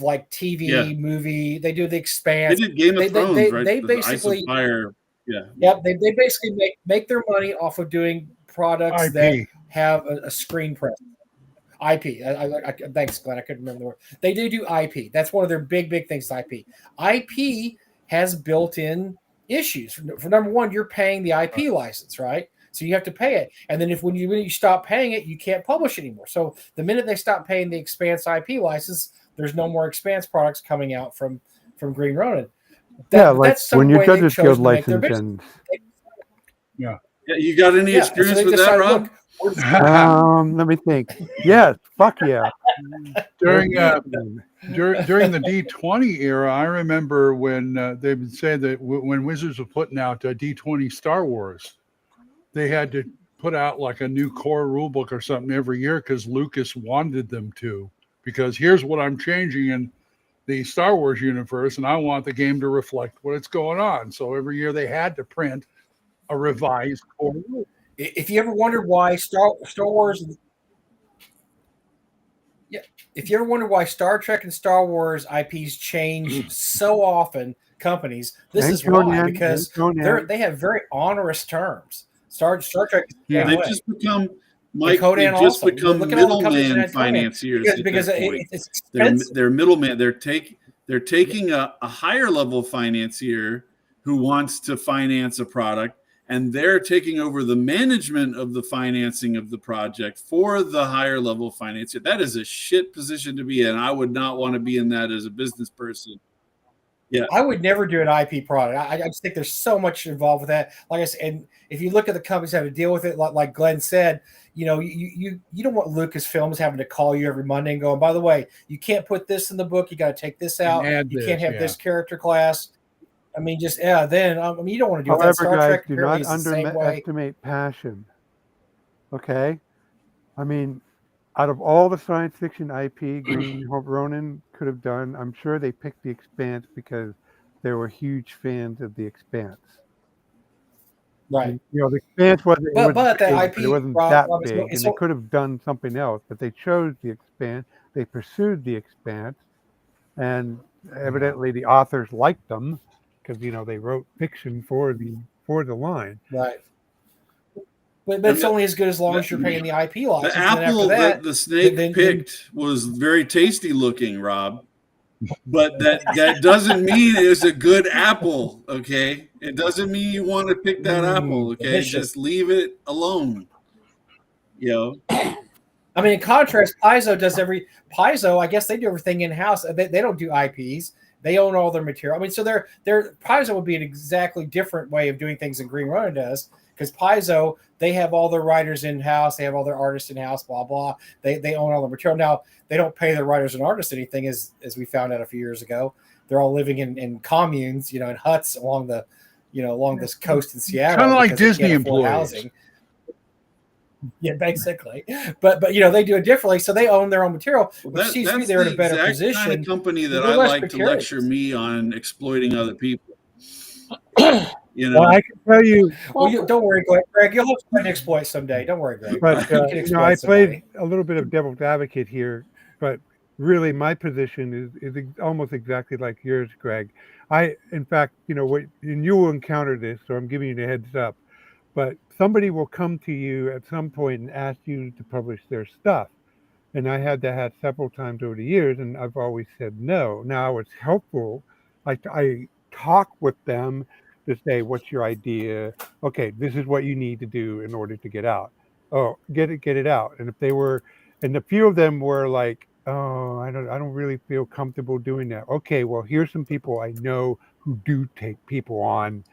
like TV, movie. They do The Expanse. They did Game of Thrones, right? They The Ice basically of Fire. Yeah. Yep. They basically make their money off of doing products IP. that have a screen presence. IP. Thanks, Glenn. I couldn't remember the word. They do IP. That's one of their big things. IP. IP has built-in issues. For number one, you're paying the IP license, right? So you have to pay it, and then when you stop paying it, you can't publish anymore. So the minute they stop paying the Expanse IP license, there's no more Expanse products coming out from Green Ronin. That's when your Judges Guild license ends. Yeah. You got any experience with that, Rob? Let me think. Yes, fuck yeah. During the D20 era, I remember when they would say that when Wizards were putting out D20 Star Wars, they had to put out like a new core rule book or something every year because Lucas wanted them to. Because here's what I'm changing in the Star Wars universe, and I want the game to reflect what's going on. So every year they had to print a revised core rule. If you ever wondered why Star Wars, if you ever wondered why Star Trek and Star Wars IPs change so often, companies, this is why, because they have very onerous terms. Star Trek, they've just become middleman financiers because it's they're middleman. They're taking a higher level financier who wants to finance a product, and they're taking over the management of the financing of the project for the higher level financier. That is a shit position to be in. I would not want to be in that as a business person. Yeah, I would never do an IP product. I just think there's so much involved with that. Like I said, and if you look at the companies that have to deal with it, like Glenn said, you don't want Lucasfilms having to call you every Monday and going, by the way, you can't put this in the book. You got to take this out. You can't have this character class. I mean, you don't want to do that. Star guys, Trek do not underestimate passion. Okay, I mean, out of all the science fiction IP Green Ronin could have done, I'm sure they picked The Expanse because they were huge fans of The Expanse. Right. And, The Expanse wasn't that IP, it wasn't that big, and they could have done something else, but they chose The Expanse. They pursued The Expanse, and evidently the authors liked them because they wrote fiction for the line. Right. But it's only as good as long as you're paying the IP license. The apple that the snake picked was very tasty looking, Rob. But that doesn't mean it's a good apple, okay? It doesn't mean you want to pick that apple, okay? Just leave it alone. I mean, in contrast, Paizo, I guess they do everything in-house. They don't do IPs. They own all their material. I mean, so Paizo would be an exactly different way of doing things than Green Ronin does. Because Paizo, they have all their writers in-house. They have all their artists in-house, blah, blah. They own all the material. Now, they don't pay their writers and artists anything, as we found out a few years ago. They're all living in communes, in huts along this coast in Seattle. Kind of like Disney employees. Housing. Yeah, basically. But they do it differently, so they own their own material, which seems to me they're in a better position. Kind of company that I like to lecture me on exploiting other people. Well, I can tell you. Well, don't worry, Greg. You'll have to exploit someday. Don't worry, Greg. But I played a little bit of devil's advocate here, but really my position is almost exactly like yours, Greg. In fact, and you will encounter this, so I'm giving you the heads up. But somebody will come to you at some point and ask you to publish their stuff, and I had that several times over the years, and I've always said no. Now it's helpful. I talk with them to say, what's your idea? Okay, this is what you need to do in order to get out. Oh, get it out. And a few of them were like, oh, I don't really feel comfortable doing that. Okay, well, here's some people I know who do take people on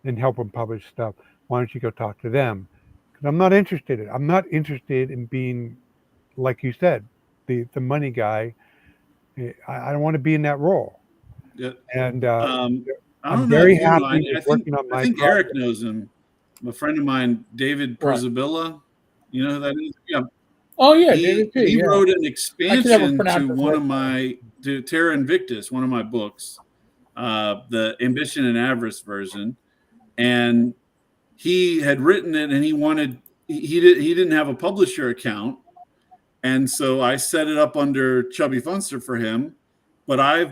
and help them publish stuff. Why don't you go talk to them? Because I'm not interested in being like you said, the money guy. I don't want to be in that role. Yeah. And I I'm don't know if very you know. happy with working on I my think Eric project. knows him. A friend of mine, David Right. Perzabilla. You know who that is? Yeah. Oh yeah, He David P. Yeah, wrote an I can never expansion pronounce to his one of last name. my to Terra Invictus, one of my books, the Ambition and Avarice version, and he had written it, and he didn't have a publisher account, and so I set it up under Chubby Funster for him. But I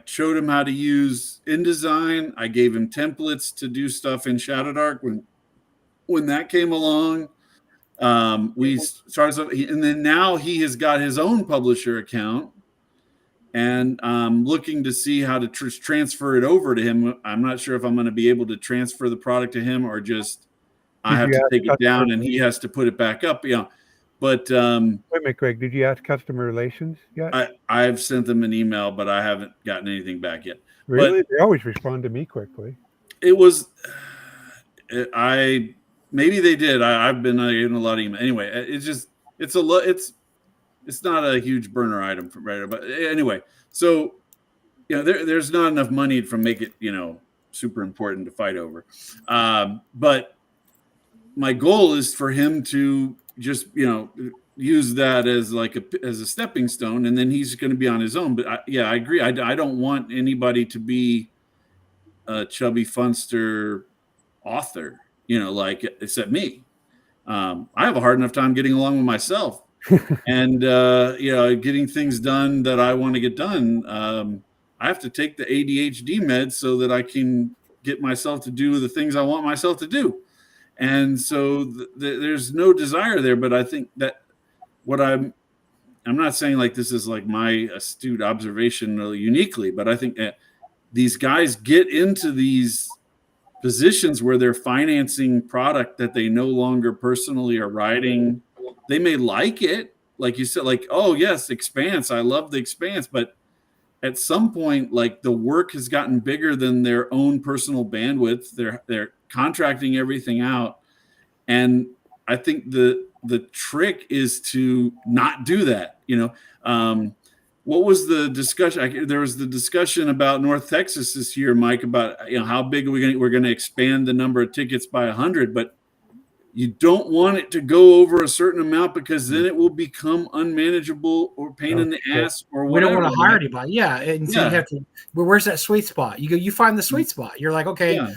showed him how to use InDesign. I gave him templates to do stuff in Shadow Dark when that came along. We started, and then now he has got his own publisher account, and I'm looking to see how to transfer it over to him. I'm not sure if I'm going to be able to transfer the product to him or just I Did have you to ask take it customer down and he has to put it back up. Yeah, but Wait a minute, Greg. Did you ask customer relations yet? I've sent them an email, but I haven't gotten anything back yet. Really? But They always respond to me quickly. it was maybe they did. I've been getting a lot of email. Anyway, it's not a huge burner item for right. But anyway, so there's not enough money to make it super important to fight over. But my goal is for him to just use that as as a stepping stone, and then he's going to be on his own. But I agree. I don't want anybody to be a Chubby Funster author, except me. I have a hard enough time getting along with myself and getting things done that I want to get done. I have to take the ADHD meds so that I can get myself to do the things I want myself to do. And so there's no desire there, but I think that what I'm not saying like this is like my astute observation uniquely, but I think that these guys get into these positions where they're financing product that they no longer personally are writing. They may like it, like you said, like, oh yes, Expanse, I love the Expanse, but at some point, like the work has gotten bigger than their own personal bandwidth. They're contracting everything out, and I think the trick is to not do that. What was the discussion? There was the discussion about North Texas this year, Mike, about how big we're going to expand the number of tickets by 100, but you don't want it to go over a certain amount because then it will become unmanageable or pain in the ass or We whatever. don't want to hire anybody. Yeah. And so you Yeah. have to, well, where's that sweet spot? You find the sweet spot. You're like, okay, Yeah.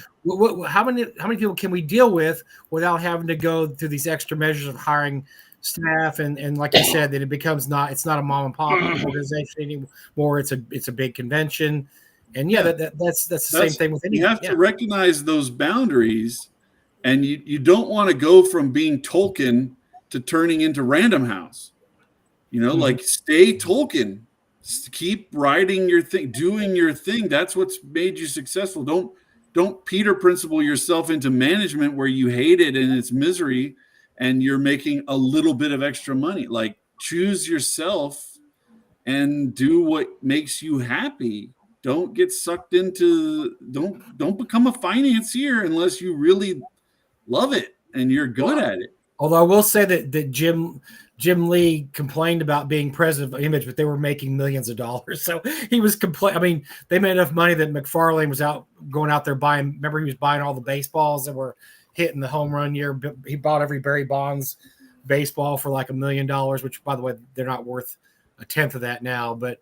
how many people can we deal with without having to go through these extra measures of hiring staff? And like you said, that it's not a mom and pop organization anymore. It's a big convention. And that's the same thing with anything. You have to recognize those boundaries, and you don't want to go from being Tolkien to turning into Random House. Like stay Tolkien, keep writing your thing, doing your thing. That's what's made you successful. Don't Peter Principle yourself into management where you hate it and it's misery and you're making a little bit of extra money. Like choose yourself and do what makes you happy. Don't get sucked into don't become a financier unless you really love it and you're good at it. Although I will say that Jim Lee complained about being president of Image, but they were making millions of dollars. So he was I mean, they made enough money that McFarlane was going out there buying. Remember, he was buying all the baseballs that were hitting the home run year. He bought every Barry Bonds baseball for like $1 million, which, by the way, they're not worth a tenth of that now. But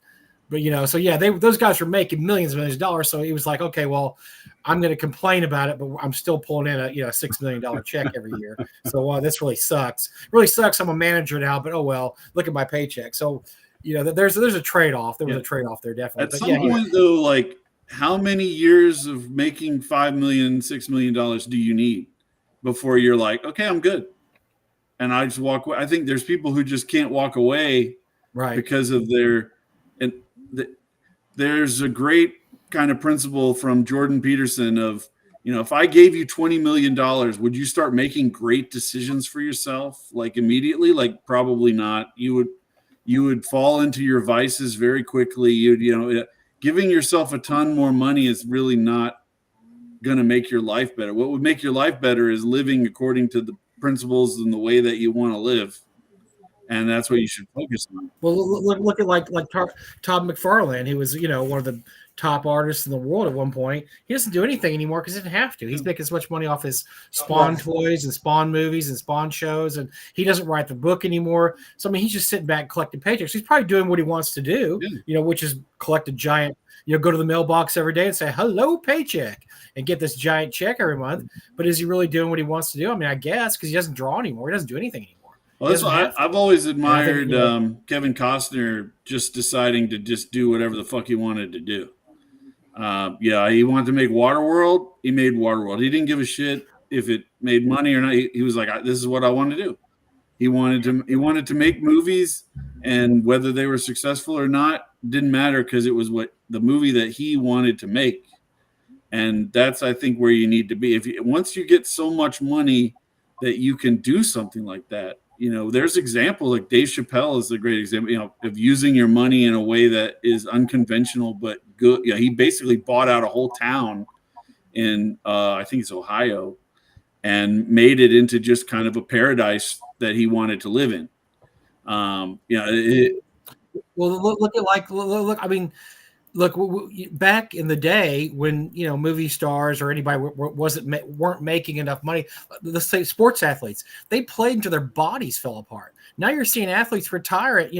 so yeah, those guys were making millions of dollars. So he was like, okay, well, I'm going to complain about it, but I'm still pulling in a $6 million check every year. So this really sucks. It really sucks. I'm a manager now, but oh well, look at my paycheck. So there's a trade off. There was a trade off there, definitely. At some point, though, like how many years of making $5 million, $6 million do you need before you're like, okay, I'm good, and I just walk away? I think there's people who just can't walk away, right, because of there's a great kind of principle from Jordan Peterson of, if I gave you $20 million, would you start making great decisions for yourself like immediately? Like probably not. You would fall into your vices very quickly. Giving yourself a ton more money is really not going to make your life better. What would make your life better is living according to the principles and the way that you want to live. and that's what you should focus on. Well, look at like Todd McFarlane, who was one of the top artists in the world at one point. He doesn't do anything anymore because he didn't have to. He's making as much money off his Spawn toys and Spawn movies and Spawn shows, and he doesn't write the book anymore. So I mean, he's just sitting back collecting paychecks. He's probably doing what he wants to do, which is collect a giant. Go to the mailbox every day and say hello paycheck and get this giant check every month. But is he really doing what he wants to do? I mean, I guess because he doesn't draw anymore. He doesn't do anything anymore. Well, that's why I've always admired Kevin Costner just deciding to just do whatever the fuck he wanted to do. He wanted to make Waterworld. He made Waterworld. He didn't give a shit if it made money or not. He was like, "This is what I want to do." He wanted to make movies, and whether they were successful or not didn't matter because it was the movie that he wanted to make. And that's, I think, where you need to be. Once you get so much money that you can do something like that. There's examples like Dave Chappelle is a great example, of using your money in a way that is unconventional but good. He basically bought out a whole town in I think it's Ohio and made it into just kind of a paradise that he wanted to live in. Well, look. I mean, look, back in the day when movie stars or anybody weren't making enough money, let's say sports athletes, they played until their bodies fell apart. Now you're seeing athletes retire at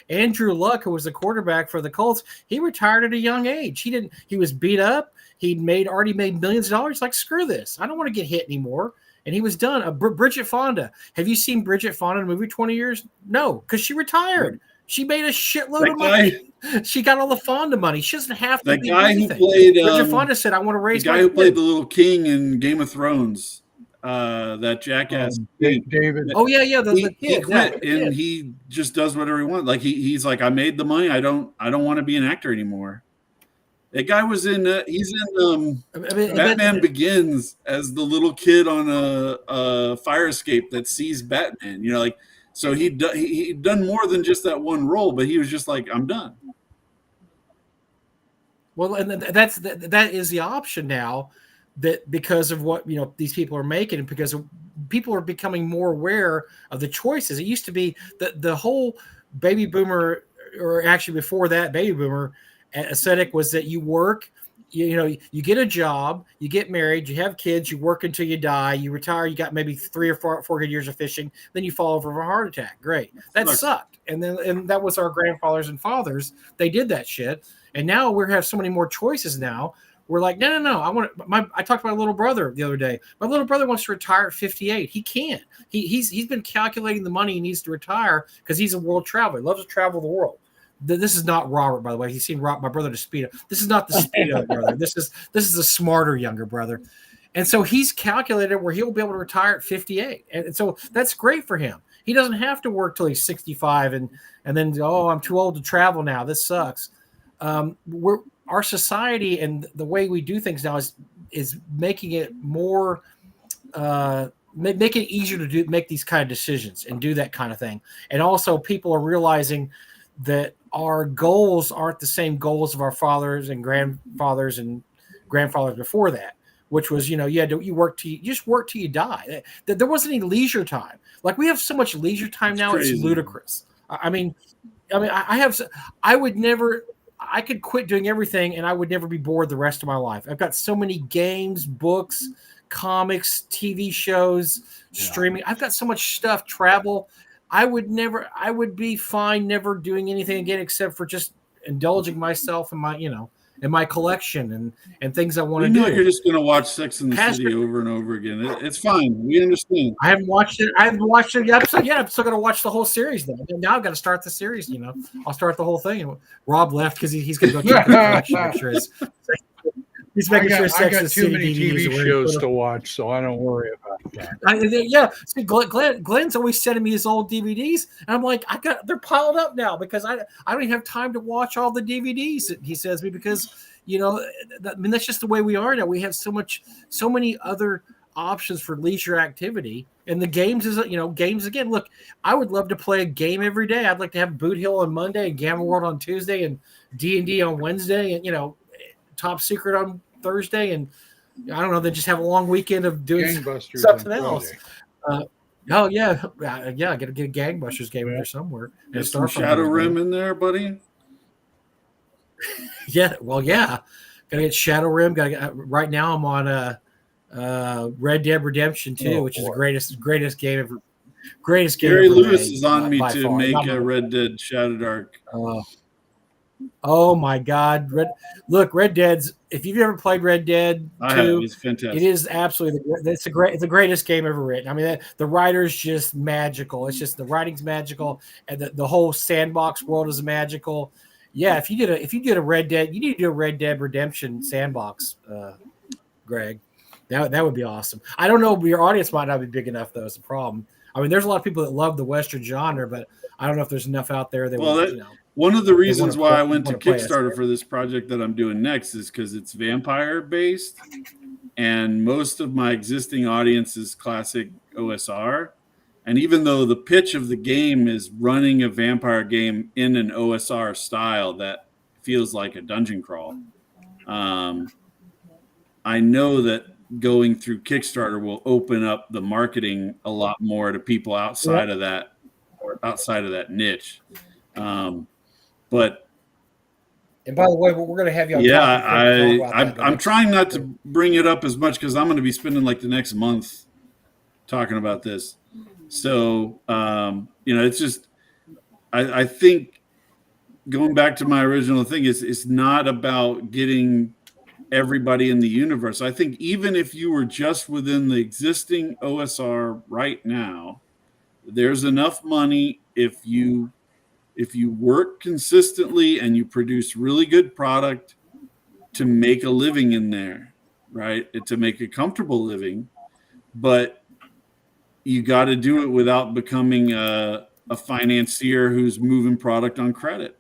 Andrew Luck, who was the quarterback for the Colts, he retired at a young age. He was beat up. He'd already made millions of dollars. Like, screw this, I don't want to get hit anymore. And he was done. Bridget Fonda. Have you seen Bridget Fonda in a movie 20 years? No, because she retired. She made a shitload of money. She got all the Fonda money. She doesn't have to. That guy who played Bridget Fonda said, "I want to raise." The guy who played the little king in Game of Thrones, that jackass David. Oh yeah, the kid. He quit and he just does whatever he wants. Like he's like, I made the money. I don't want to be an actor anymore. That guy was in. He's in Batman Begins as the little kid on a fire escape that sees Batman. So he'd done more than just that one role, but he was just like, I'm done. Well, and that is the option now, that because of what these people are making, and because people are becoming more aware of the choices. It used to be that the whole baby boomer, or actually before that, baby boomer aesthetic was that you work. You get a job, you get married, you have kids, you work until you die, you retire, you got maybe 3 or 4 good years of fishing, then you fall over of a heart attack. Great. That sucked. And that was our grandfathers and fathers. They did that shit. And now we have so many more choices now. We're like, no. I talked to my little brother the other day. My little brother wants to retire at 58. He can't. He's been calculating the money he needs to retire because he's a world traveler. He loves to travel the world. This is not Robert, by the way. He's seen my brother to Speedo. This is not the Speedo brother. This is a smarter younger brother. And so he's calculated where he'll be able to retire at 58. And so that's great for him. He doesn't have to work till he's 65 and then, I'm too old to travel now. This sucks. Our society and the way we do things now is making it more make it easier to make these kind of decisions and do that kind of thing. And also people are realizing that our goals aren't the same goals of our fathers and grandfathers before that, which was, you work till you die. There wasn't any leisure time. Like, we have so much leisure time now. It's ludicrous. I could quit doing everything and I would never be bored the rest of my life. I've got so many games, books, comics, TV shows, streaming. I've got so much stuff, travel. I would be fine never doing anything again except for just indulging myself in my collection and things I want to do. You're just going to watch Sex and the City over and over again. It's fine. We understand. I haven't watched it. I haven't watched the episode yet. I'm still going to watch the whole series though. Now I've got to start the series. I'll start the whole thing. And Rob left because he's going to go check the collection. Make sure he's making sure I got too many TV shows to watch, so I don't worry about that. See, Glenn's always sending me his old DVDs, and I'm like, they're piled up now because I don't even have time to watch all the DVDs that he sends me because that's just the way we are now. We have so many other options for leisure activity, and the games games again. Look, I would love to play a game every day. I'd like to have Boot Hill on Monday and Gamma World on Tuesday and D&D on Wednesday, and Top Secret on Thursday, and I don't know, then just have a long weekend of doing something else. Oh yeah, yeah. Got to get a Gangbusters game in there somewhere. And a Get some Starfighters Shadowrim game. in there, buddy. Yeah, well, yeah. Got to get Shadowrim. Got to get. Right now, I'm on Red Dead Redemption 2, which is the greatest game ever. Greatest game Gary ever Lewis made is on me by to far. make a Red Dead Shadow Dark. Oh my God! Red Dead's. If you've ever played Red Dead I have. 2, It's fantastic. it is absolutely it's the greatest game ever written. I mean, the writer's just magical. It's just the writing's magical, and the whole sandbox world is magical. Yeah, if you did a Red Dead, you need to do a Red Dead Redemption sandbox, Greg. That would be awesome. I don't know, your audience might not be big enough though. It's a problem. I mean, there's a lot of people that love the Western genre, but I don't know if there's enough out there that one of the reasons why I play- went to wanna play Kickstarter for this project that I'm doing next is because it's vampire based, and most of my existing audience is classic OSR. And even though the pitch of the game is running a vampire game in an OSR style that feels like a dungeon crawl, I know that going through Kickstarter will open up the marketing a lot more to people outside of that niche. But and by the way, we're going to have you on. Yeah, I'm trying not to bring it up as much because I'm going to be spending like the next month talking about this. So it's just I think going back to my original thing is it's not about getting everybody in the universe. I think even if you were just within the existing OSR right now, there's enough money if you work consistently and you produce really good product to make a living in there, right? To make a comfortable living, but you got to do it without becoming a financier who's moving product on credit.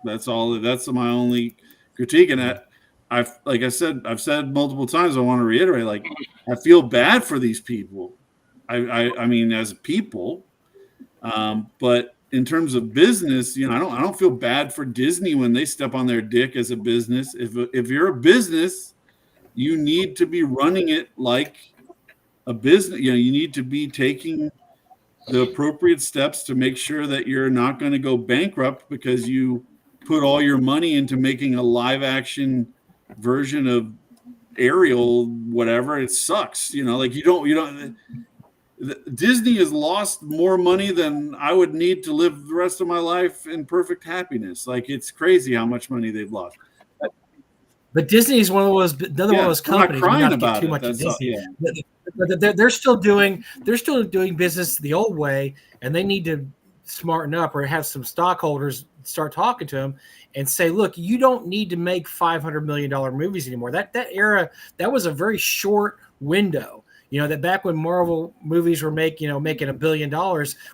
That's all. That's my only critique. And I've said multiple times, I want to reiterate, like, I feel bad for these people. I mean, as people, but in terms of business, I don't feel bad for Disney when they step on their dick as a business. If you're a business, you need to be running it like a business. You need to be taking the appropriate steps to make sure that you're not going to go bankrupt because you put all your money into making a live action version of Ariel, whatever. It sucks. Like you don't. Disney has lost more money than I would need to live the rest of my life in perfect happiness. Like, it's crazy how much money they've lost. But Disney is one of those companies. I'm not crying not about too it. much That's Disney. They're still doing business the old way, and they need to smarten up or have some stockholders start talking to them and say, look, you don't need to make $500 million movies anymore. That era, that was a very short window. That back when Marvel movies were making $1 billion,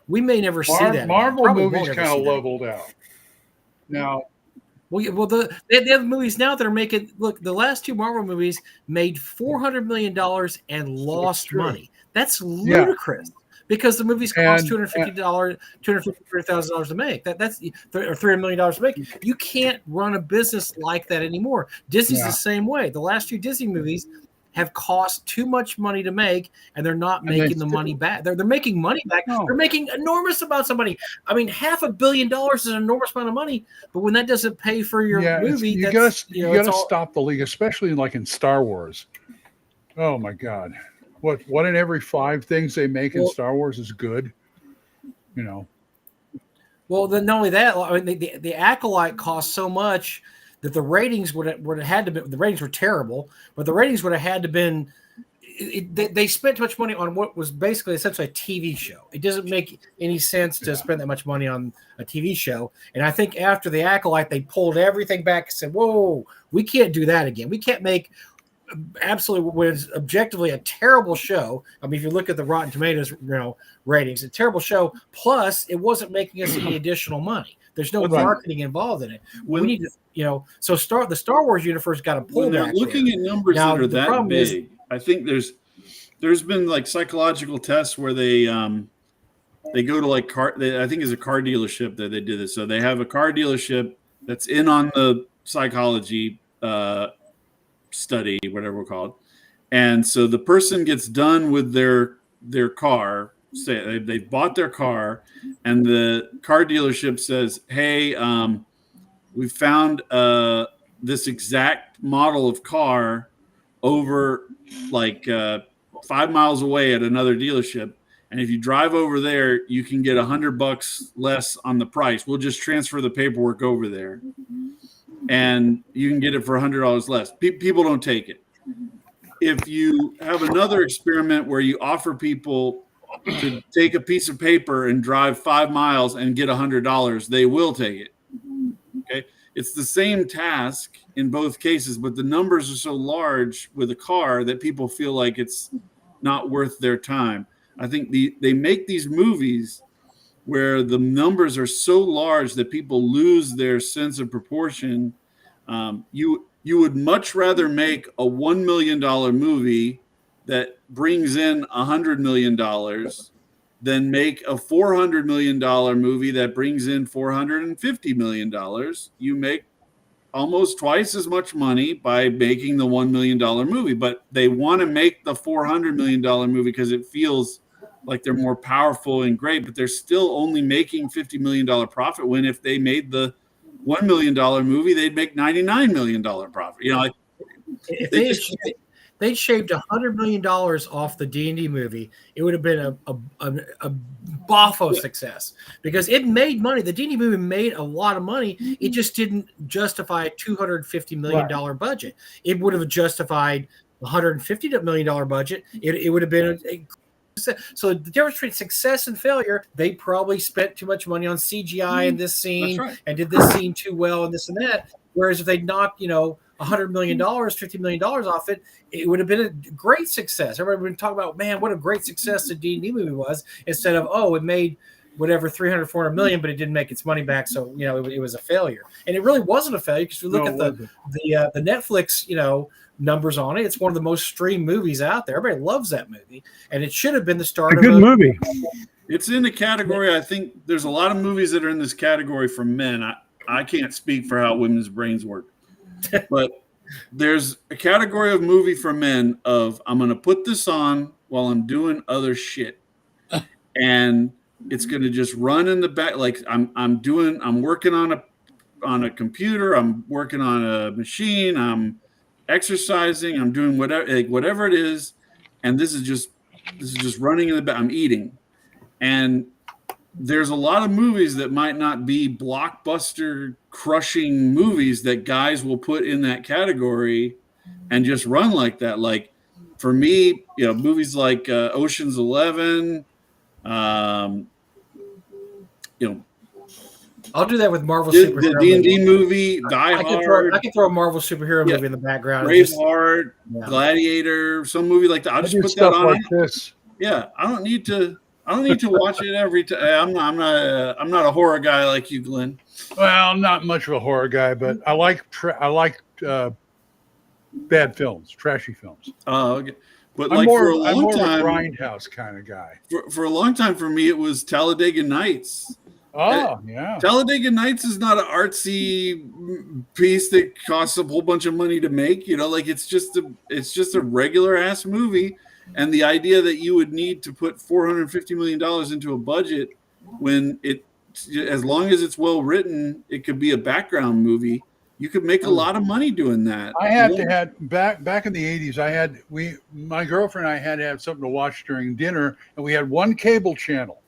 we may never see that. Marvel movies kind of leveled out. Now, they have movies now that are making. Look, the last two Marvel movies made $400 million and lost money. That's ludicrous. Because the movies cost $250,000 to make. That's or $300 million to make. You can't run a business like that anymore. Disney's the same way. The last two Disney movies have cost too much money to make, and they're not making the money back. They're making money back. No. They're making enormous amounts of money. I mean, $500 million is an enormous amount of money, but when that doesn't pay for your movie, you gotta stop the league, especially like in Star Wars. Oh my God. What in every 5 things they make in Star Wars is good, Well, then not only that, I mean, the Acolyte cost so much that the ratings would have had to be. The ratings were terrible, but the ratings would have had to been. They spent too much money on what was basically essentially a TV show. It doesn't make any sense to spend that much money on a TV show. And I think after the Acolyte, they pulled everything back and said, "Whoa, we can't do that again. We can't make." Absolutely was objectively a terrible show. I mean, if you look at the Rotten Tomatoes, ratings, a terrible show. Plus, it wasn't making us any additional money. There's no marketing involved in it. We need to, so the Star Wars universe got to pull when they're back. Looking at numbers now, that are that big, I think there's been like psychological tests where they go to like I think it's a car dealership that they did this. So they have a car dealership that's in on the psychology study, whatever we'll call it. And so the person gets done with their their car. Say they bought their car, and the car dealership says, "Hey, we found this exact model of car over like 5 miles away at another dealership, and if you drive over there, you can get $100 less on the price. We'll just transfer the paperwork over there, and you can get it for $100 less." People don't take it. If you have another experiment where you offer people to take a piece of paper and drive 5 miles and get $100, they will take it. Okay. It's the same task in both cases, but the numbers are so large with a car that people feel like it's not worth their time. I think they make these movies where the numbers are so large that people lose their sense of proportion. You would much rather make a $1 million movie that brings in $100 million than make a $400 million movie that brings in $450 million. You make almost twice as much money by making the $1 million movie, but they want to make the $400 million movie because it feels like they're more powerful and great, but they're still only making $50 million profit, when if they made the $1 million movie, they'd make $99 million profit. You know, like, if they'd shaved $100 million off the D&D movie, it would have been a boffo success, because it made money. The D&D movie made a lot of money. It just didn't justify a $250 million budget. It would have justified a $150 million budget. It would have been so the difference between success and failure, they probably spent too much money on CGI in this scene and did this scene too well and this and that. Whereas if they'd knocked, $100 million, $50 million off it, it would have been a great success. Everybody would talk about, man, what a great success the D&D movie was, instead of, it made whatever 300, 400 million, but it didn't make its money back. So, it was a failure. And it really wasn't a failure, because if you look at the Netflix, numbers on it, it's one of the most streamed movies out there. Everybody loves that movie, and it should have been the start of a good movie. It's in the category. I think there's a lot of movies that are in this category for men. I can't speak for how women's brains work, but there's a category of movie for men of, I'm going to put this on while I'm doing other shit, and it's going to just run in the back. Like I'm working on a computer. I'm working on a machine. I'm exercising, I'm doing whatever it is, and this is just running in the back. I'm eating, and there's a lot of movies that might not be blockbuster crushing movies that guys will put in that category and just run like that. Like for me, movies like Ocean's 11, I'll do that with Marvel superhero. The D&D movie, Die Hard. I can throw a Marvel superhero movie in the background. Braveheart, Gladiator, some movie like that. I'll just put that on. Like this. Yeah, I don't need to watch it every time. I'm not a horror guy like you, Glenn. Well, I'm not much of a horror guy, but I like bad films, trashy films. Oh, okay. But I'm like more for a long time, of a grindhouse kind of guy. For a long time, for me, it was Talladega Nights. Oh, yeah. Talladega Nights is not an artsy piece that costs a whole bunch of money to make. Like it's just a regular ass movie. And the idea that you would need to put $450 million into a budget, when as long as it's well written, it could be a background movie. You could make a lot of money doing that. I had to have back in the 80s. My girlfriend and I had to have something to watch during dinner, and we had one cable channel.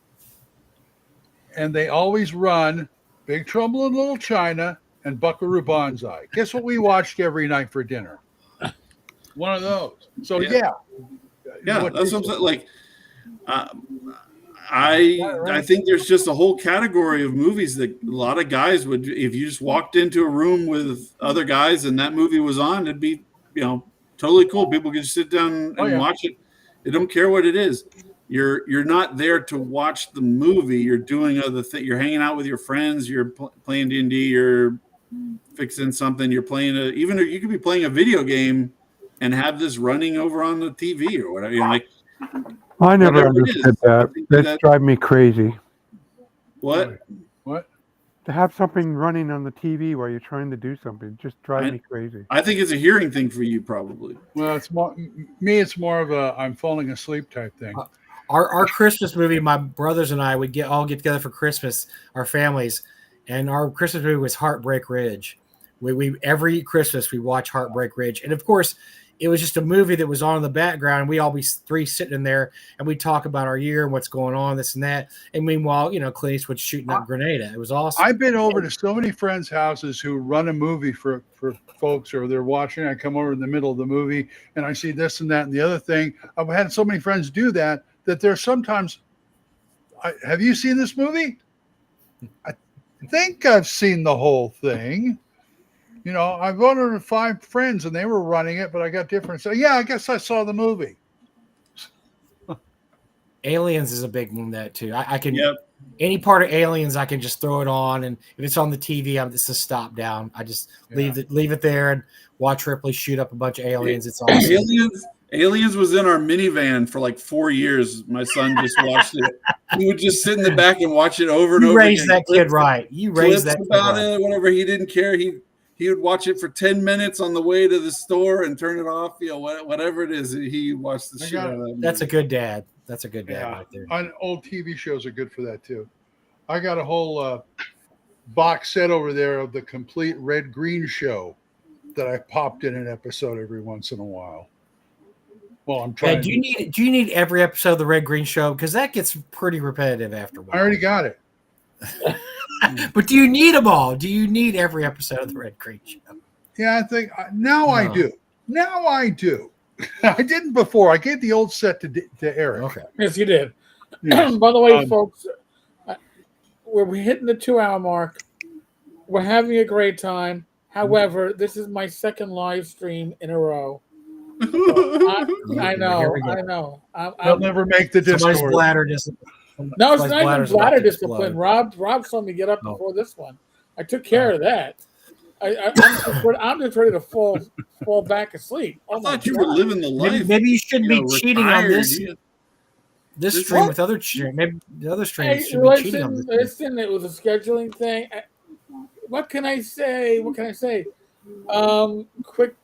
And they always run Big Trouble in Little China and Buckaroo Banzai. Guess what we watched every night for dinner? One of those. So yeah, that's what I'm saying. Like, I think there's just a whole category of movies that a lot of guys would, if you just walked into a room with other guys and that movie was on, it'd be totally cool. People could just sit down and watch it. They don't care what it is. You're not there to watch the movie. You're doing other things. You're hanging out with your friends. You're playing D&D. You're fixing something. You're playing even you could be playing a video game and have this running over on the TV or whatever. I never understood that. That drives me crazy. What? To have something running on the TV while you're trying to do something just drives me crazy. I think it's a hearing thing for you, probably. Well, it's more of a I'm falling asleep type thing. our Christmas movie, my brothers and I would all get together for Christmas, our families, and our Christmas movie was Heartbreak Ridge. We every Christmas we watch Heartbreak Ridge, and of course, it was just a movie that was on in the background. We all be three sitting in there, and we talk about our year and what's going on, this and that. And meanwhile, Clint Eastwood's shooting up Grenada. It was awesome. I've been over to so many friends' houses who run a movie for folks, or they're watching. I come over in the middle of the movie and I see this and that and the other thing. I've had so many friends do that there's sometimes, have you seen this movie? I think I've seen the whole thing. I've ordered 5 friends and they were running it, but I got different. So yeah, I guess I saw the movie. Aliens is a big one that too. I can Yep. any part of Aliens, I can just throw it on, and if it's on the TV, it's a stop down. I just leave it there and watch Ripley shoot up a bunch of aliens. It's awesome. Aliens was in our minivan for like 4 years. My son just watched it. He would just sit in the back and watch it over and You over raised again. that kid right. You raised that Clips kid about right. it, whatever. He didn't care. He would watch it for 10 minutes on the way to the store and turn it off. Whatever it is, he watched the shit out of that movie. That's a good dad. That's a good dad right there. And old TV shows are good for that too. I got a whole box set over there of the complete Red Green show that I popped in an episode every once in a while. Well, I'm trying. Do you need every episode of the Red Green Show? Because that gets pretty repetitive after a while. I already got it. But do you need them all? Do you need every episode of the Red Green Show? Yeah, I think now I do. Now I do. I didn't before. I gave the old set to Eric. Okay. Yes, you did. Yes. By the way, folks, we're hitting the 2-hour mark. We're having a great time. However, this is my second live stream in a row. I know. They'll never make the Somebody's Discord. bladder just. No, it's not even bladder discipline. Explode. Rob saw me get up before this one. I took care of that. I'm just ready to fall back asleep. I thought you were living the life. Maybe you shouldn't be cheating on this stream What? with other stream. Maybe the other streams Hey, should be cheating on this. listen, it was a scheduling thing. What can I say? Quick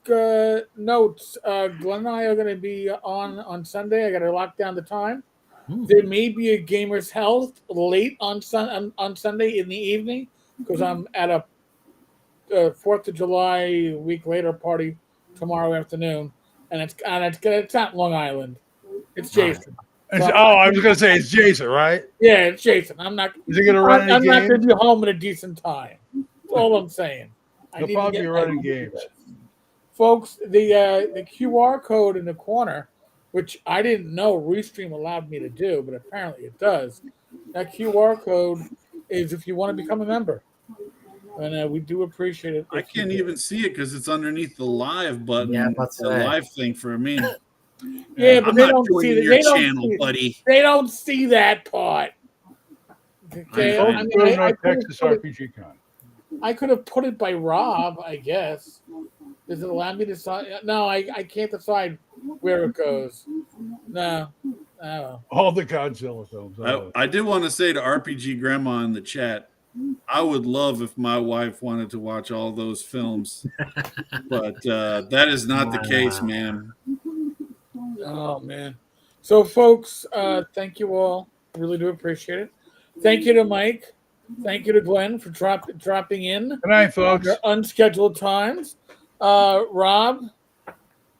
notes. Glenn and I are going to be on Sunday. I got to lock down the time. There may be a Gamers Health late on Sunday in the evening because I'm at a 4th of July week later party tomorrow afternoon, and it's not Long Island. It's Jason. I was going to say it's Jason, right? Yeah, it's Jason. I'm not. Is he going to run any I'm not going games? to be home at a decent time. That's all I'm saying. He'll probably be running games. Folks, the QR code in the corner, which I didn't know Restream allowed me to do, but apparently it does. That QR code is if you want to become a member. And we do appreciate it. I can't even see it because it's underneath the live button. Yeah, the live thing for me. Yeah, but I'm they not don't see joining that. your They don't channel, see, buddy. They don't see that part. Okay, I Go to North Texas RPG Con. I could have put it by Rob, I guess. Does it allow me to decide? No, I can't decide where it goes. No. All the Godzilla films. I did want to say to RPG Grandma in the chat, I would love if my wife wanted to watch all those films, but that is not the case, man. Oh, man. So, folks, thank you all. I really do appreciate it. Thank you to Mike. Thank you to Glenn for dropping in. Good night, folks. Unscheduled times. Rob,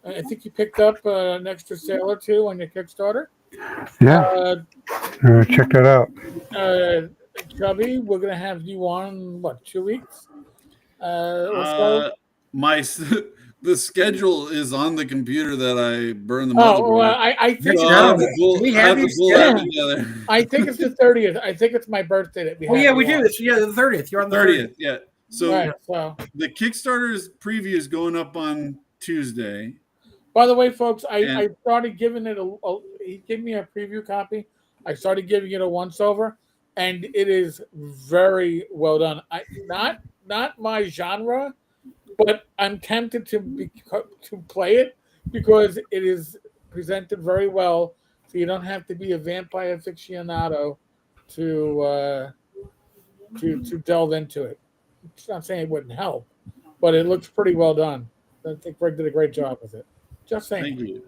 I think you picked up an extra sale or two on your Kickstarter. Yeah. Check that out. Chubby, we're going to have you on, 2 weeks? The schedule is on the computer that I burned the Oh, motherboard. I think No, I have to pull we have these that together. I think it's the 30th. I think it's my birthday that we Oh have yeah, you we do. on. It's the 30th. You're on the 30th, yeah. So Right, so, the Kickstarter's preview is going up on Tuesday. by the way, folks, I And- started giving it he gave me a preview copy. I started giving it a once over, and it is very well done. Not my genre, but I'm tempted to play it because it is presented very well. So you don't have to be a vampire aficionado to delve into it. It's not saying it wouldn't help, but it looks pretty well done. I think Greg did a great job with it. Just saying. Thank you.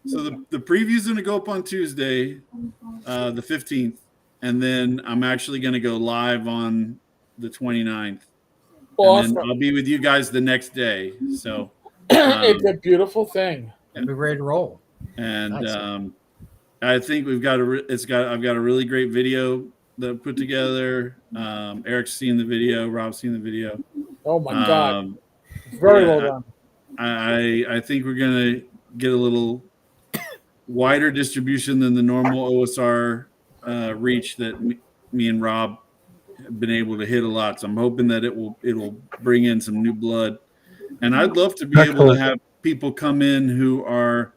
So the preview's going to go up on Tuesday, the 15th, and then I'm actually going to go live on the 29th. Awesome. And then I'll be with you guys the next day. So It's a beautiful thing. We're ready to roll. and Nice. I think I've got a really great video that I put together. Eric's seen the video, Rob's seen the video. Oh my God. Very well done. I think we're gonna get a little wider distribution than the normal OSR reach that me and Rob have been able to hit a lot. So I'm hoping that it'll bring in some new blood. And I'd love to be able to have people come in who are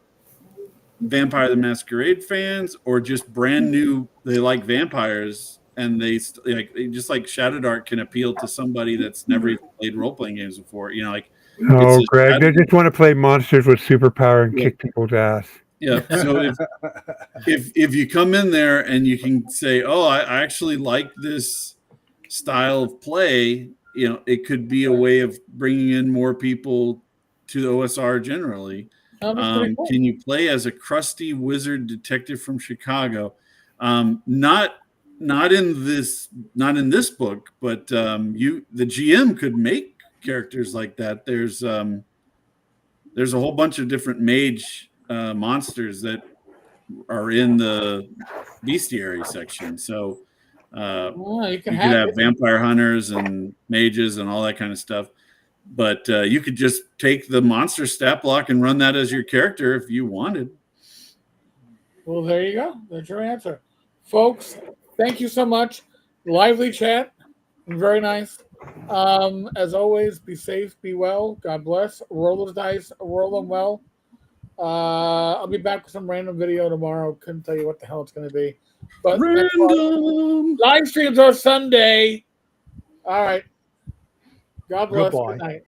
Vampire the Masquerade fans or just brand new. They like vampires and they just like Shadow Dark can appeal to somebody that's never even played role playing games before. You know, like oh, Greg, they just want to play monsters with superpower and kick people's ass. Yeah. So if you come in there and you can say, "Oh, I actually like this style of play," you know, it could be a way of bringing in more people to the OSR generally. Cool. Can you play as a crusty wizard detective from Chicago? Not in this book, but the GM could make characters like that. There's a whole bunch of different mage monsters that are in the bestiary section. So you could have vampire hunters and mages and all that kind of stuff. But you could just take the monster stat block and run that as your character if you wanted. Well, there you go. That's your answer. Folks, thank you so much. Lively chat. Very nice. As always, be safe, be well. God bless. Roll those dice, roll them well. I'll be back with some random video tomorrow. Couldn't tell you what the hell it's going to be. But random live streams are Sunday. All right. God bless. Goodbye. Good night.